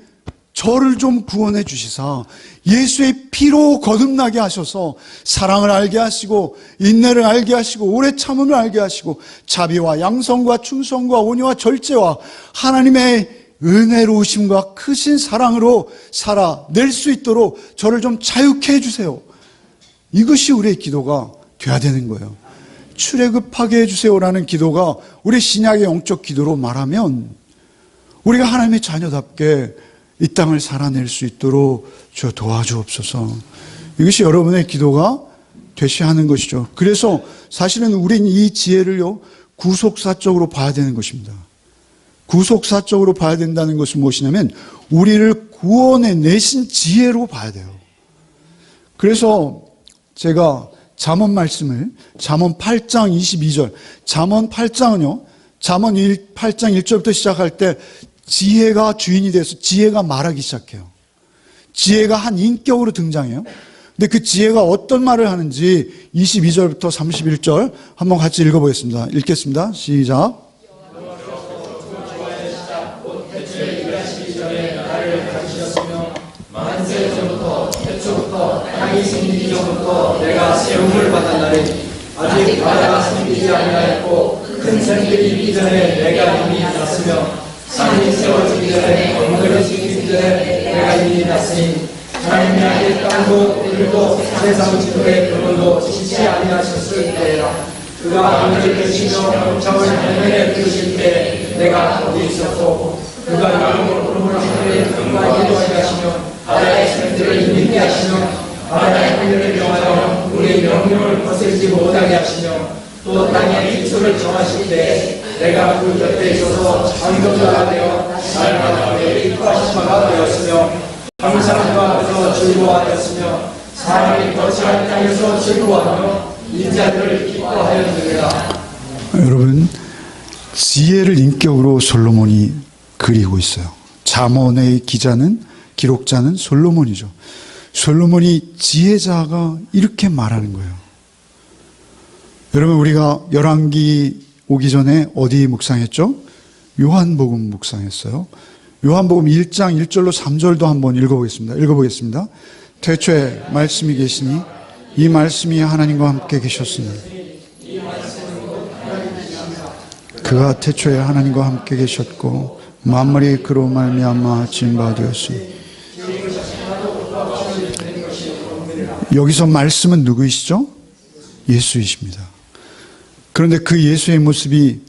S1: 저를 좀 구원해 주시사 예수의 피로 거듭나게 하셔서 사랑을 알게 하시고 인내를 알게 하시고 오래 참음을 알게 하시고 자비와 양성과 충성과 온유와 절제와 하나님의 은혜로우심과 크신 사랑으로 살아낼 수 있도록 저를 좀 자유케 해주세요. 이것이 우리의 기도가 돼야 되는 거예요. 출애굽하게 해주세요라는 기도가 우리 신약의 영적 기도로 말하면 우리가 하나님의 자녀답게 이 땅을 살아낼 수 있도록 주여 도와주옵소서. 이것이 여러분의 기도가 되시하는 것이죠. 그래서 사실은 우린 이 지혜를요, 구속사적으로 봐야 되는 것입니다. 구속사적으로 봐야 된다는 것은 무엇이냐면 우리를 구원해 내신 지혜로 봐야 돼요. 그래서 제가 잠언 말씀을 잠언 8장 22절, 잠언 8장은요, 잠언 8장 1절부터 시작할 때 지혜가 주인이 돼서 지혜가 말하기 시작해요. 지혜가 한 인격으로 등장해요. 근데 그 지혜가 어떤 말을 하는지 22절부터 31절 한번 같이 읽어보겠습니다. 읽겠습니다. 시작.
S2: 땅이 생기기 전부터 내가 세움을 받았나니 아직 바다가 생기지 아니하였고 큰 샘들이 있기 전에 내가 이미 났으며 산이 세워지기 전에 언덕이 지기 전에 내가 이미 났으니 하나님이 아직 땅도 들도 세상 지도의 근원도 짓지 아니하셨을 때라. 그가 하늘을 펴시며 병창을 하늘에 펴실 때 내가 거기 있었고 그가 영으로 구름을 하늘에 금과기도 하시며 바다의 샘들을 힘있게 하시며 바다의 하늘을 명하여 우리 명령을 거슬지 못하게 하시며 또 땅의 기초를 정하실 때 내가 그 곁에 있어서 방도자가 되어 날마다 내 이뻐하신 바가 되었으며 항상 그 앞에서 즐거워하였으며 사람이 거치한 땅에서 즐거워하며 인자들을 기뻐하였느니라.
S1: 여러분, 지혜를 인격으로 솔로몬이 그리고 있어요. 잠언의 기록자는 솔로몬이죠. 솔로몬이 지혜자가 이렇게 말하는 거예요. 여러분, 우리가 열왕기 오기 전에 어디 묵상했죠? 요한복음 묵상했어요. 요한복음 1장 1절로 3절도 한번 읽어보겠습니다. 태초에 말씀이 계시니 이 말씀이 하나님과 함께 계셨으니 그가 태초에 하나님과 함께 계셨고 만물이 그로 말미암아 지은 바 되었으니. 여기서 말씀은 누구이시죠? 예수이십니다. 그런데 그 예수의 모습이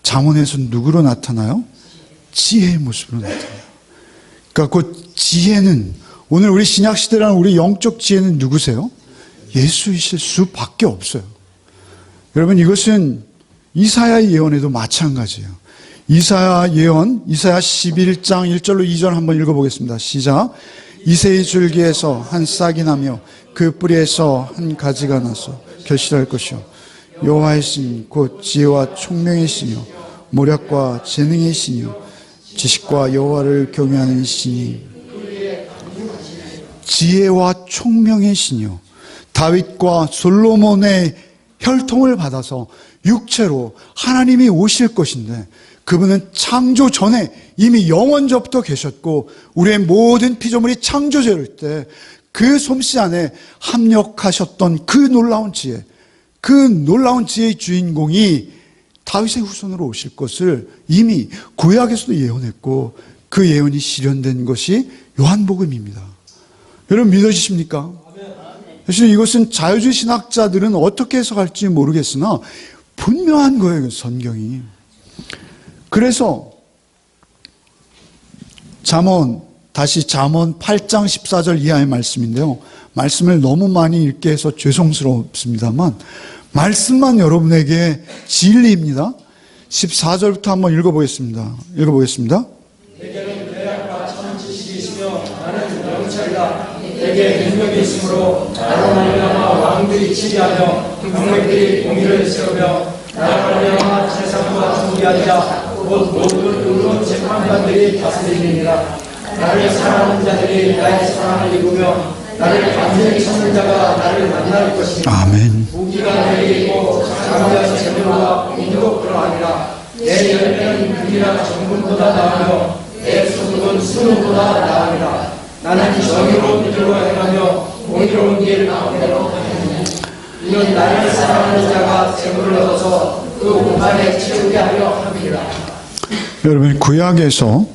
S1: 잠언에서 누구로 나타나요? 지혜의 모습으로 나타나요. 그러니까 그 지혜는, 오늘 우리 신약시대라는 우리 영적 지혜는 누구세요? 예수이실 수밖에 없어요. 여러분, 이것은 이사야 예언에도 마찬가지예요. 이사야 예언, 이사야 11장 1절로 2절 한번 읽어보겠습니다. 시작. 이새의 줄기에서 한 싹이 나며 그 뿌리에서 한 가지가 나서 결실할 것이요 여호와의 신 곧 지혜와 총명의 신이요 모략과 재능의 신이요 지식과 여호와를 경외하는 신이 지혜와 총명의 신이요 다윗과 솔로몬의 혈통을 받아서 육체로 하나님이 오실 것인데 그분은 창조 전에 이미 영원전부터 계셨고 우리의 모든 피조물이 창조될 때 그 솜씨 안에 합력하셨던 그 놀라운 지혜의 주인공이 다윗의 후손으로 오실 것을 이미 구약에서도 예언했고 그 예언이 실현된 것이 요한복음입니다. 여러분 믿어지십니까? 사실 이것은 자유주의 신학자들은 어떻게 해석할지 모르겠으나 분명한 거예요, 성경이. 그래서 다시 잠언 8장 14절 이하의 말씀인데요. 말씀을 너무 많이 읽게 해서 죄송스럽습니다만 말씀만 여러분에게 진리입니다. 14절부터 한번 읽어보겠습니다.
S2: 내게는 계략과 참 지식이 있으며 나는 명철이다. 내게 능력이 있으므로 나로 말미암아 왕들이 치리하며 병력들이 공의를 세우며 나로 말미암아 재상과 중기한 자 곧 모든 의로운 재판관들이 다스리니라. 나를 사랑하는 자들이 나의 사랑을 입으며 나를 완전히 찾는 자가 나를 만날 것이니
S1: 아멘.
S2: 무기가 내게 있고 장자의 재물과 공도 그러하니라. 내 열매는 금이나 정금보다 나으며 내 소득은 수능보다 나으니라. 나는 정의로운 길로 행하며 공의로운 길 가운데로 행하니 이는 나를 사랑하는 자가 재물을 얻어서 그 오만에 채우게 하려 함이라.
S1: 여러분, 구약에서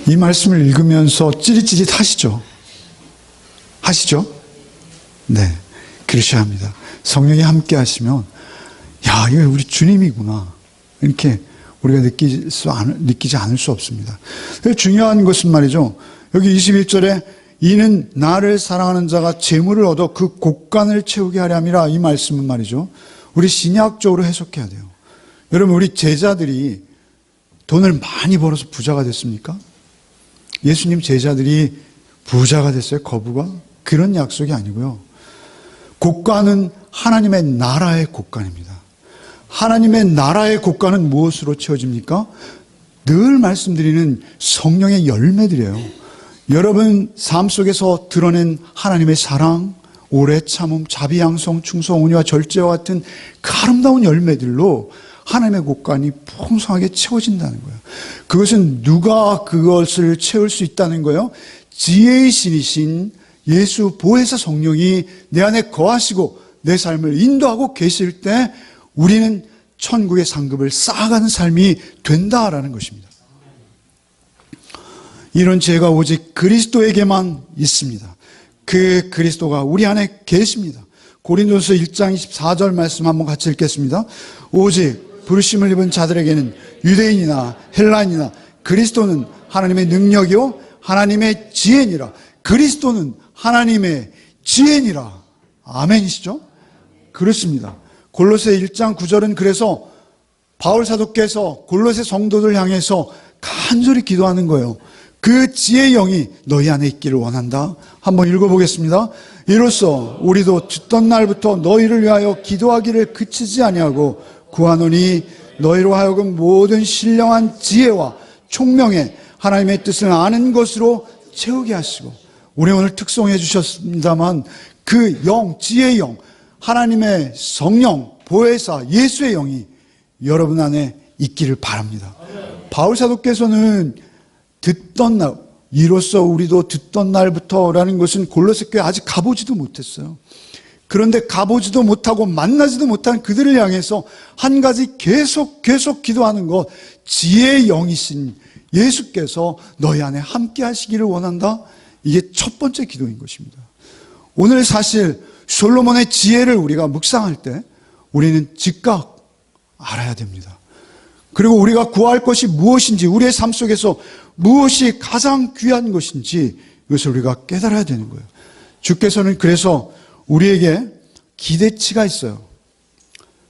S1: 이 말씀을 읽으면서 찌릿찌릿 하시죠? 네, 그러셔야 합니다. 성령이 함께 하시면 야, 이거 우리 주님이구나 이렇게 우리가 느끼지 않을 수 없습니다. 중요한 것은 말이죠. 여기 21절에 이는 나를 사랑하는 자가 재물을 얻어 그 곡간을 채우게 하려 함이라, 이 말씀은 말이죠. 우리 신약적으로 해석해야 돼요. 여러분, 우리 제자들이 돈을 많이 벌어서 부자가 됐습니까? 예수님 제자들이 부자가 됐어요? 거부가? 그런 약속이 아니고요. 곡간은 하나님의 나라의 곡간입니다. 하나님의 나라의 곡간은 무엇으로 채워집니까? 늘 말씀드리는 성령의 열매들이에요. 여러분 삶 속에서 드러낸 하나님의 사랑, 오래 참음, 자비, 양성, 충성, 온유와 절제와 같은 그 아름다운 열매들로 하나님의 곡간이 풍성하게 채워진다는 거예요. 그것은 누가 그것을 채울 수 있다는 거예요? 지혜의 신이신 예수 보혜사 성령이 내 안에 거하시고 내 삶을 인도하고 계실 때 우리는 천국의 상급을 쌓아가는 삶이 된다라는 것입니다. 이런 지혜가 오직 그리스도에게만 있습니다. 그 그리스도가 우리 안에 계십니다. 고린도서 1장 24절 말씀 한번 같이 읽겠습니다. 오직 부르심을 입은 자들에게는 유대인이나 헬라인이나 그리스도는 하나님의 능력이요 하나님의 지혜니라. 그리스도는 하나님의 지혜니라. 아멘이시죠? 그렇습니다. 골로새 1장 9절은 그래서 바울 사도께서 골로새 성도들 향해서 간절히 기도하는 거예요. 그 지혜의 영이 너희 안에 있기를 원한다. 한번 읽어보겠습니다. 이로써 우리도 듣던 날부터 너희를 위하여 기도하기를 그치지 아니하고 구하노니 너희로 하여금 모든 신령한 지혜와 총명에 하나님의 뜻을 아는 것으로 채우게 하시고, 우리 오늘 특송해 주셨습니다만 그 영, 지혜의 영, 하나님의 성령, 보혜사, 예수의 영이 여러분 안에 있기를 바랍니다. 바울 사도께서는 듣던 날, 이로써 우리도 듣던 날부터라는 것은 골로새 교회 아직 가보지도 못했어요. 그런데 가보지도 못하고 만나지도 못한 그들을 향해서 한 가지 계속 기도하는 것, 지혜의 영이신 예수께서 너희 안에 함께 하시기를 원한다. 이게 첫 번째 기도인 것입니다. 오늘 사실 솔로몬의 지혜를 우리가 묵상할 때 우리는 즉각 알아야 됩니다. 그리고 우리가 구할 것이 무엇인지, 우리의 삶 속에서 무엇이 가장 귀한 것인지 이것을 우리가 깨달아야 되는 거예요. 주께서는 그래서 우리에게 기대치가 있어요.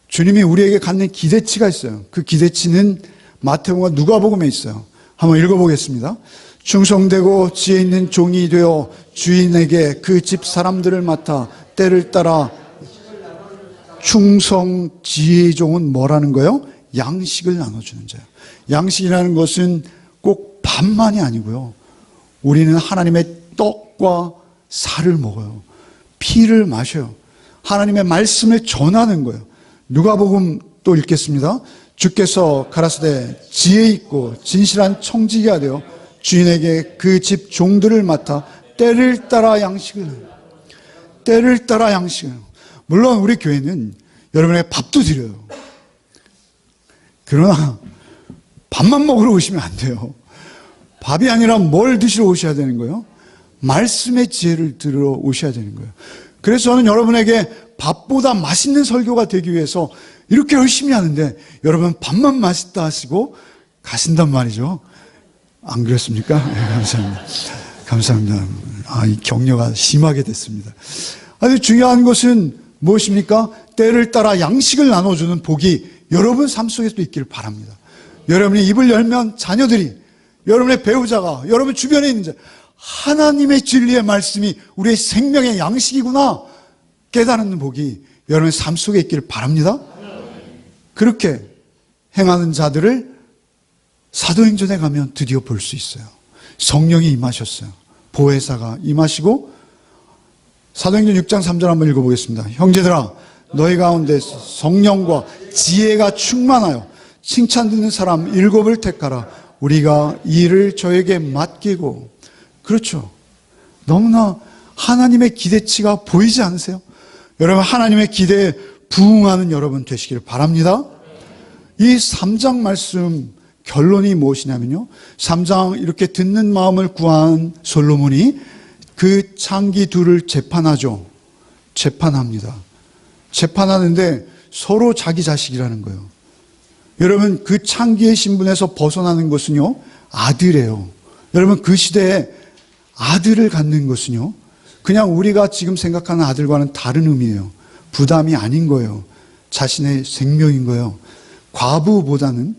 S1: 주님이 우리에게 갖는 기대치가 있어요. 그 기대치는 마태복음과 누가복음에 있어요. 한번 읽어보겠습니다. 충성되고 지혜 있는 종이 되어 주인에게 그 집 사람들을 맡아 때를 따라 충성 지혜의 종은 뭐라는 거예요? 양식을 나눠주는 자예요. 양식이라는 것은 꼭 밥만이 아니고요. 우리는 하나님의 떡과 살을 먹어요. 피를 마셔요. 하나님의 말씀을 전하는 거예요. 누가복음 또 읽겠습니다. 주께서 가라사대 지혜 있고 진실한 청지기가 되어 주인에게 그 집 종들을 맡아 때를 따라 양식을, 때를 따라 양식을. 물론 우리 교회는 여러분에게 밥도 드려요. 그러나 밥만 먹으러 오시면 안 돼요. 밥이 아니라 뭘 드시러 오셔야 되는 거예요? 말씀의 지혜를 들으러 오셔야 되는 거예요. 그래서 저는 여러분에게 밥보다 맛있는 설교가 되기 위해서 이렇게 열심히 하는데 여러분 밥만 맛있다 하시고 가신단 말이죠. 안 그렇습니까? 네, 감사합니다. 감사합니다. 이 격려가 심하게 됐습니다. 아주 중요한 것은 무엇입니까? 때를 따라 양식을 나눠주는 복이 여러분 삶 속에도 있기를 바랍니다. 여러분이 입을 열면 자녀들이, 여러분의 배우자가, 여러분 주변에 있는 자, 하나님의 진리의 말씀이 우리의 생명의 양식이구나 깨닫는 복이 여러분의 삶 속에 있기를 바랍니다. 그렇게 행하는 자들을 사도행전에 가면 드디어 볼 수 있어요. 성령이 임하셨어요. 보혜사가 임하시고, 사도행전 6장 3절 한번 읽어보겠습니다. 형제들아, 너희 가운데 성령과 지혜가 충만하여 칭찬 듣는 사람 7을 택하라. 우리가 이 일을 저에게 맡기고. 그렇죠. 너무나 하나님의 기대치가 보이지 않으세요? 여러분, 하나님의 기대에 부응하는 여러분 되시기를 바랍니다. 이 3장 말씀 결론이 무엇이냐면요, 3장 이렇게 듣는 마음을 구한 솔로몬이 그 창기 둘을 재판하죠. 재판합니다. 재판하는데 서로 자기 자식이라는 거예요. 여러분, 그 창기의 신분에서 벗어나는 것은요, 아들이에요. 여러분, 그 시대에 아들을 갖는 것은요, 그냥 우리가 지금 생각하는 아들과는 다른 의미예요. 부담이 아닌 거예요. 자신의 생명인 거예요. 과부보다는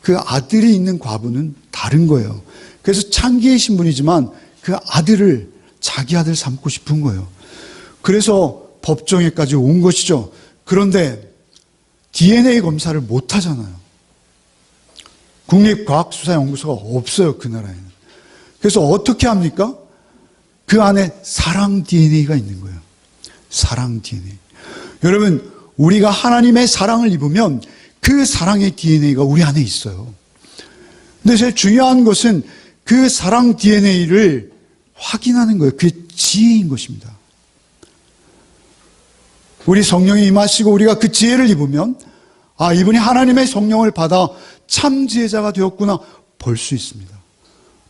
S1: 그 아들이 있는 과부는 다른 거예요. 그래서 창기의 신분이지만 그 아들을 자기 아들 삼고 싶은 거예요. 그래서 법정에까지 온 것이죠. 그런데 DNA 검사를 못 하잖아요. 국립과학수사연구소가 없어요, 그 나라에는. 그래서 어떻게 합니까? 그 안에 사랑 DNA가 있는 거예요. 사랑 DNA. 여러분, 우리가 하나님의 사랑을 입으면 그 사랑의 DNA가 우리 안에 있어요. 근데 제일 중요한 것은 그 사랑 DNA를 확인하는 거예요. 그게 지혜인 것입니다. 우리 성령이 임하시고 우리가 그 지혜를 입으면, 아, 이분이 하나님의 성령을 받아 참 지혜자가 되었구나 볼 수 있습니다.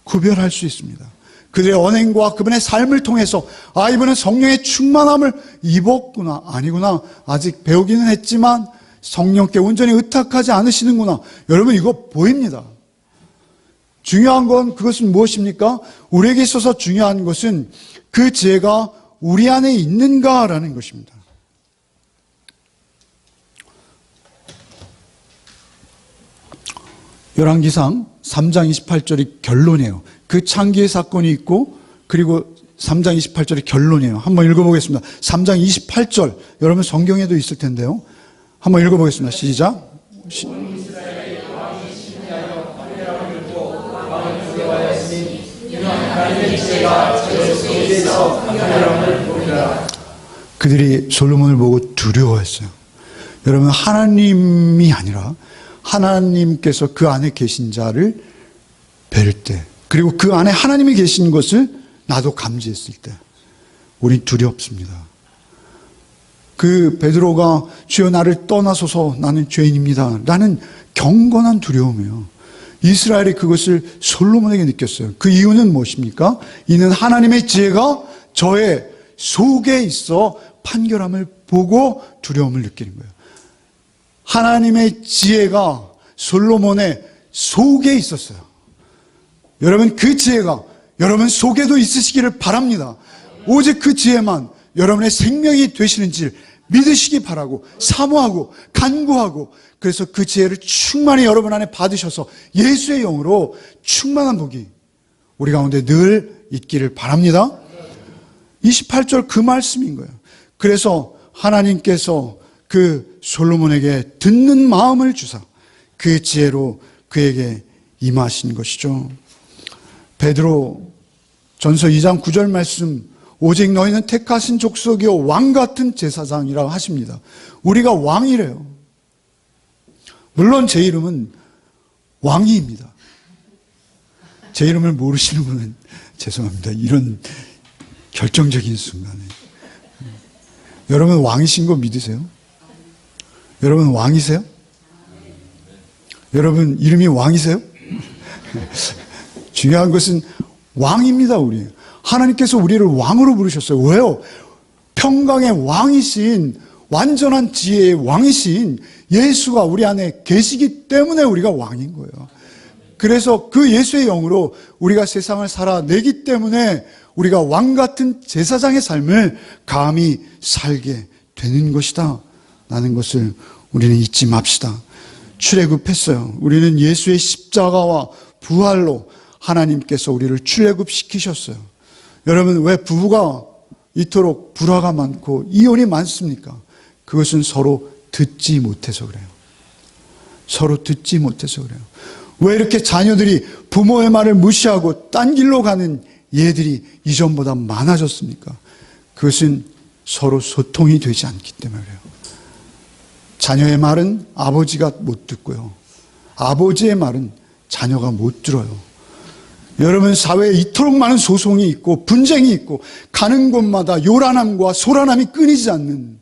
S1: 구별할 수 있습니다. 그들의 언행과 그분의 삶을 통해서, 아, 이분은 성령의 충만함을 입었구나, 아니구나, 아직 배우기는 했지만 성령께 온전히 의탁하지 않으시는구나. 여러분, 이거 보입니다. 중요한 건 그것은 무엇입니까? 우리에게 있어서 중요한 것은 그 지혜가 우리 안에 있는가라는 것입니다. 열왕기상 3장 28절이 결론이에요. 그 창기의 사건이 있고, 그리고 3장 28절이 결론이에요. 한번 읽어보겠습니다. 3장 28절, 여러분 성경에도 있을 텐데요. 한번 읽어보겠습니다. 시작. 그들이 솔로몬을 보고 두려워했어요. 여러분, 하나님이 아니라 하나님께서 그 안에 계신 자를 뵐 때, 그리고 그 안에 하나님이 계신 것을 나도 감지했을 때 우린 두렵습니다. 그 베드로가 주여 나를 떠나소서 나는 죄인입니다 라는 경건한 두려움이에요. 이스라엘이 그것을 솔로몬에게 느꼈어요. 그 이유는 무엇입니까? 이는 하나님의 지혜가 저의 속에 있어 판결함을 보고 두려움을 느끼는 거예요. 하나님의 지혜가 솔로몬의 속에 있었어요. 여러분, 그 지혜가 여러분 속에도 있으시기를 바랍니다. 오직 그 지혜만 여러분의 생명이 되시는지 믿으시기 바라고, 사모하고 간구하고, 그래서 그 지혜를 충만히 여러분 안에 받으셔서 예수의 영으로 충만한 복이 우리 가운데 늘 있기를 바랍니다. 28절 그 말씀인 거예요. 그래서 하나님께서 그 솔로몬에게 듣는 마음을 주사 그 지혜로 그에게 임하신 것이죠. 베드로 전서 2장 9절 말씀, 오직 너희는 택하신 족속이요 왕같은 제사장이라고 하십니다. 우리가 왕이래요. 물론 제 이름은 왕이입니다. 제 이름을 모르시는 분은 죄송합니다. 이런 결정적인 순간에. 여러분 왕이신 거 믿으세요? 여러분 왕이세요? 여러분 이름이 왕이세요? 중요한 것은 왕입니다. 우리 하나님께서 우리를 왕으로 부르셨어요. 왜요? 평강의 왕이신, 완전한 지혜의 왕이신 예수가 우리 안에 계시기 때문에 우리가 왕인 거예요. 그래서 그 예수의 영으로 우리가 세상을 살아내기 때문에 우리가 왕같은 제사장의 삶을 감히 살게 되는 것이다 라는 것을 우리는 잊지 맙시다. 출애굽했어요. 우리는 예수의 십자가와 부활로 하나님께서 우리를 출애굽시키셨어요. 여러분, 왜 부부가 이토록 불화가 많고 이혼이 많습니까? 그것은 서로 듣지 못해서 그래요. 서로 듣지 못해서 그래요. 왜 이렇게 자녀들이 부모의 말을 무시하고 딴 길로 가는 예들이 이전보다 많아졌습니까? 그것은 서로 소통이 되지 않기 때문에 그래요. 자녀의 말은 아버지가 못 듣고요. 아버지의 말은 자녀가 못 들어요. 여러분, 사회에 이토록 많은 소송이 있고 분쟁이 있고 가는 곳마다 요란함과 소란함이 끊이지 않는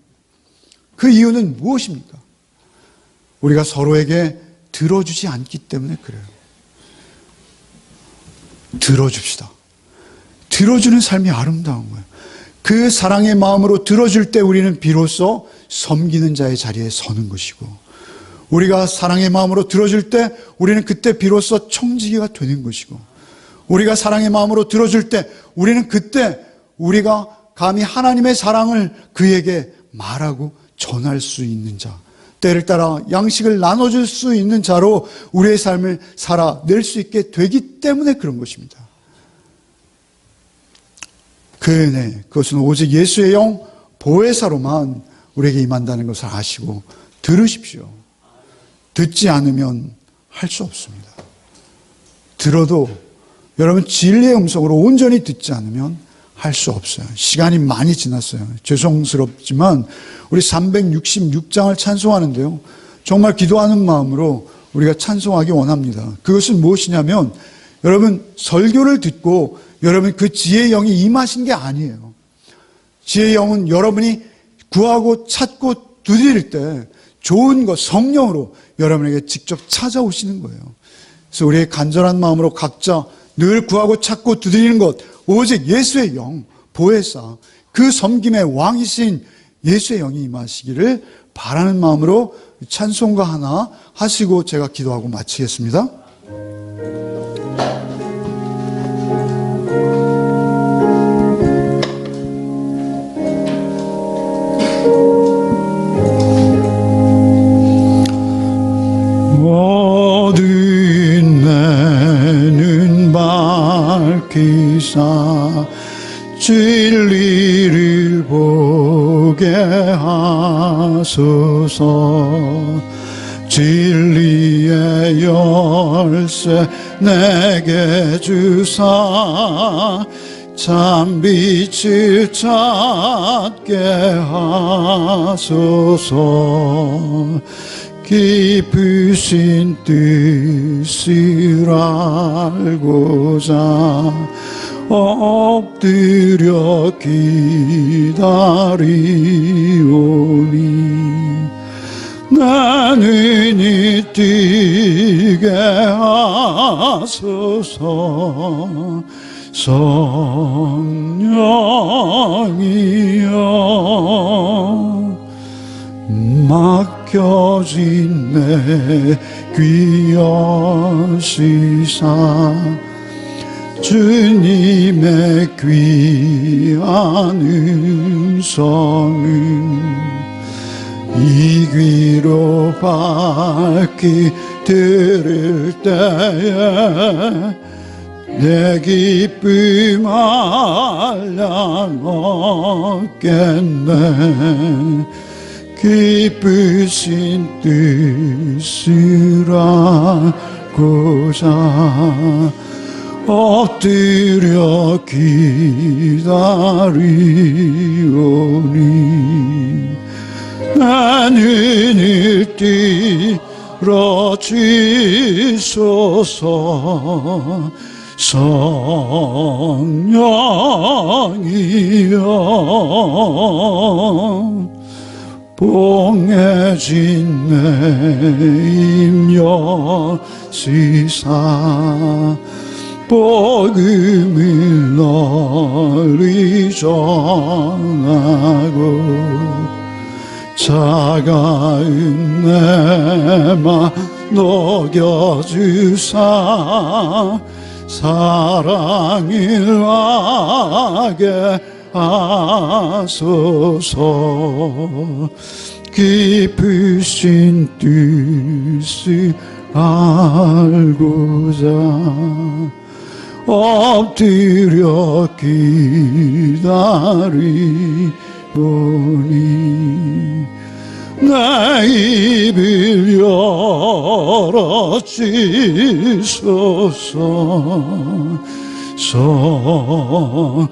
S1: 그 이유는 무엇입니까? 우리가 서로에게 들어주지 않기 때문에 그래요. 들어줍시다. 들어주는 삶이 아름다운 거예요. 그 사랑의 마음으로 들어줄 때 우리는 비로소 섬기는 자의 자리에 서는 것이고, 우리가 사랑의 마음으로 들어줄 때 우리는 그때 비로소 청지기가 되는 것이고, 우리가 사랑의 마음으로 들어줄 때 우리는 그때 우리가 감히 하나님의 사랑을 그에게 말하고 전할 수 있는 자, 때를 따라 양식을 나눠줄 수 있는 자로 우리의 삶을 살아낼 수 있게 되기 때문에 그런 것입니다. 그 은혜, 그것은 오직 예수의 영 보혜사로만 우리에게 임한다는 것을 아시고 들으십시오. 듣지 않으면 할 수 없습니다. 들어도 여러분 진리의 음성으로 온전히 듣지 않으면 할 수 없어요. 시간이 많이 지났어요. 죄송스럽지만 우리 366장을 찬송하는데요, 정말 기도하는 마음으로 우리가 찬송하기 원합니다. 그것은 무엇이냐면, 여러분 설교를 듣고 여러분 그 지혜의 영이 임하신 게 아니에요. 지혜의 영은 여러분이 구하고 찾고 두드릴 때 좋은 것, 성령으로 여러분에게 직접 찾아오시는 거예요. 그래서 우리의 간절한 마음으로 각자 늘 구하고 찾고 두드리는 것, 오직 예수의 영, 보혜사, 그 섬김의 왕이신 예수의 영이 임하시기를 바라는 마음으로 찬송가 하나 하시고 제가 기도하고 마치겠습니다.
S3: 모든 내는 밝히사 진리를 보게 하소서. 진리의 열쇠 내게 주사 참 빛을 찾게 하소서. 깊으신 뜻을 알고자 엎드려 기다리오니 내 눈이 뜨게 하소서. 성령이여 맡겨진 내 귀 여시사 주님의 귀한 음성을 이 귀로 밝히 들을 때에 내 기쁨 알량 얻겠네. 깊으신 뜻을 알고자 엎드려 기다리오니 내 눈을 띄러 주소서. 성령이여 봉해진 내 임여 시사 복음을 널리 전하고 차가운 내 맘 녹여주사 사랑을 하게 하소서. 깊으신 뜻을 알고자 엎드려 기다리오니 내 입을 열어 주소서. 성령이여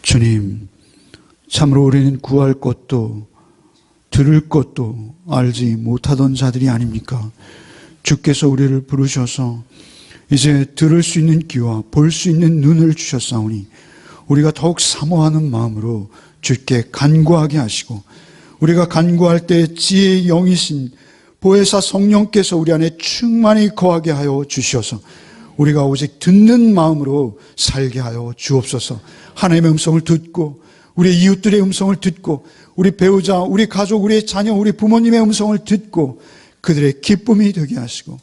S1: 주님, 참으로 우리는 구할 것도 들을 것도 알지 못하던 자들이 아닙니까? 주께서 우리를 부르셔서 이제 들을 수 있는 귀와 볼 수 있는 눈을 주셨사오니 우리가 더욱 사모하는 마음으로 주께 간구하게 하시고, 우리가 간구할 때 지혜의 영이신 보혜사 성령께서 우리 안에 충만히 거하게 하여 주셔서 우리가 오직 듣는 마음으로 살게 하여 주옵소서. 하나님의 음성을 듣고 우리 이웃들의 음성을 듣고 우리 배우자, 우리 가족, 우리 자녀, 우리 부모님의 음성을 듣고 그들의 기쁨이 되게 하시고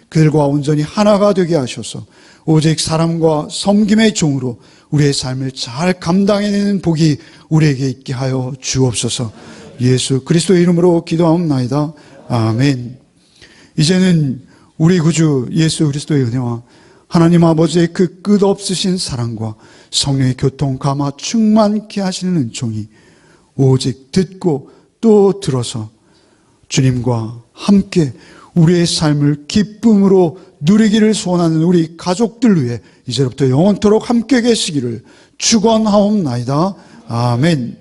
S1: 그들과 온전히 하나가 되게 하셔서 오직 사람과 섬김의 종으로 우리의 삶을 잘 감당해내는 복이 우리에게 있게 하여 주옵소서. 예수 그리스도의 이름으로 기도하옵나이다. 아멘. 이제는 우리 구주 예수 그리스도의 은혜와 하나님 아버지의 그 끝없으신 사랑과 성령의 교통, 감화, 충만케 하시는 은총이 오직 듣고 또 들어서 주님과 함께 우리의 삶을 기쁨으로 누리기를 소원하는 우리 가족들 위해 이제부터 영원토록 함께 계시기를 축원하옵나이다. 아멘.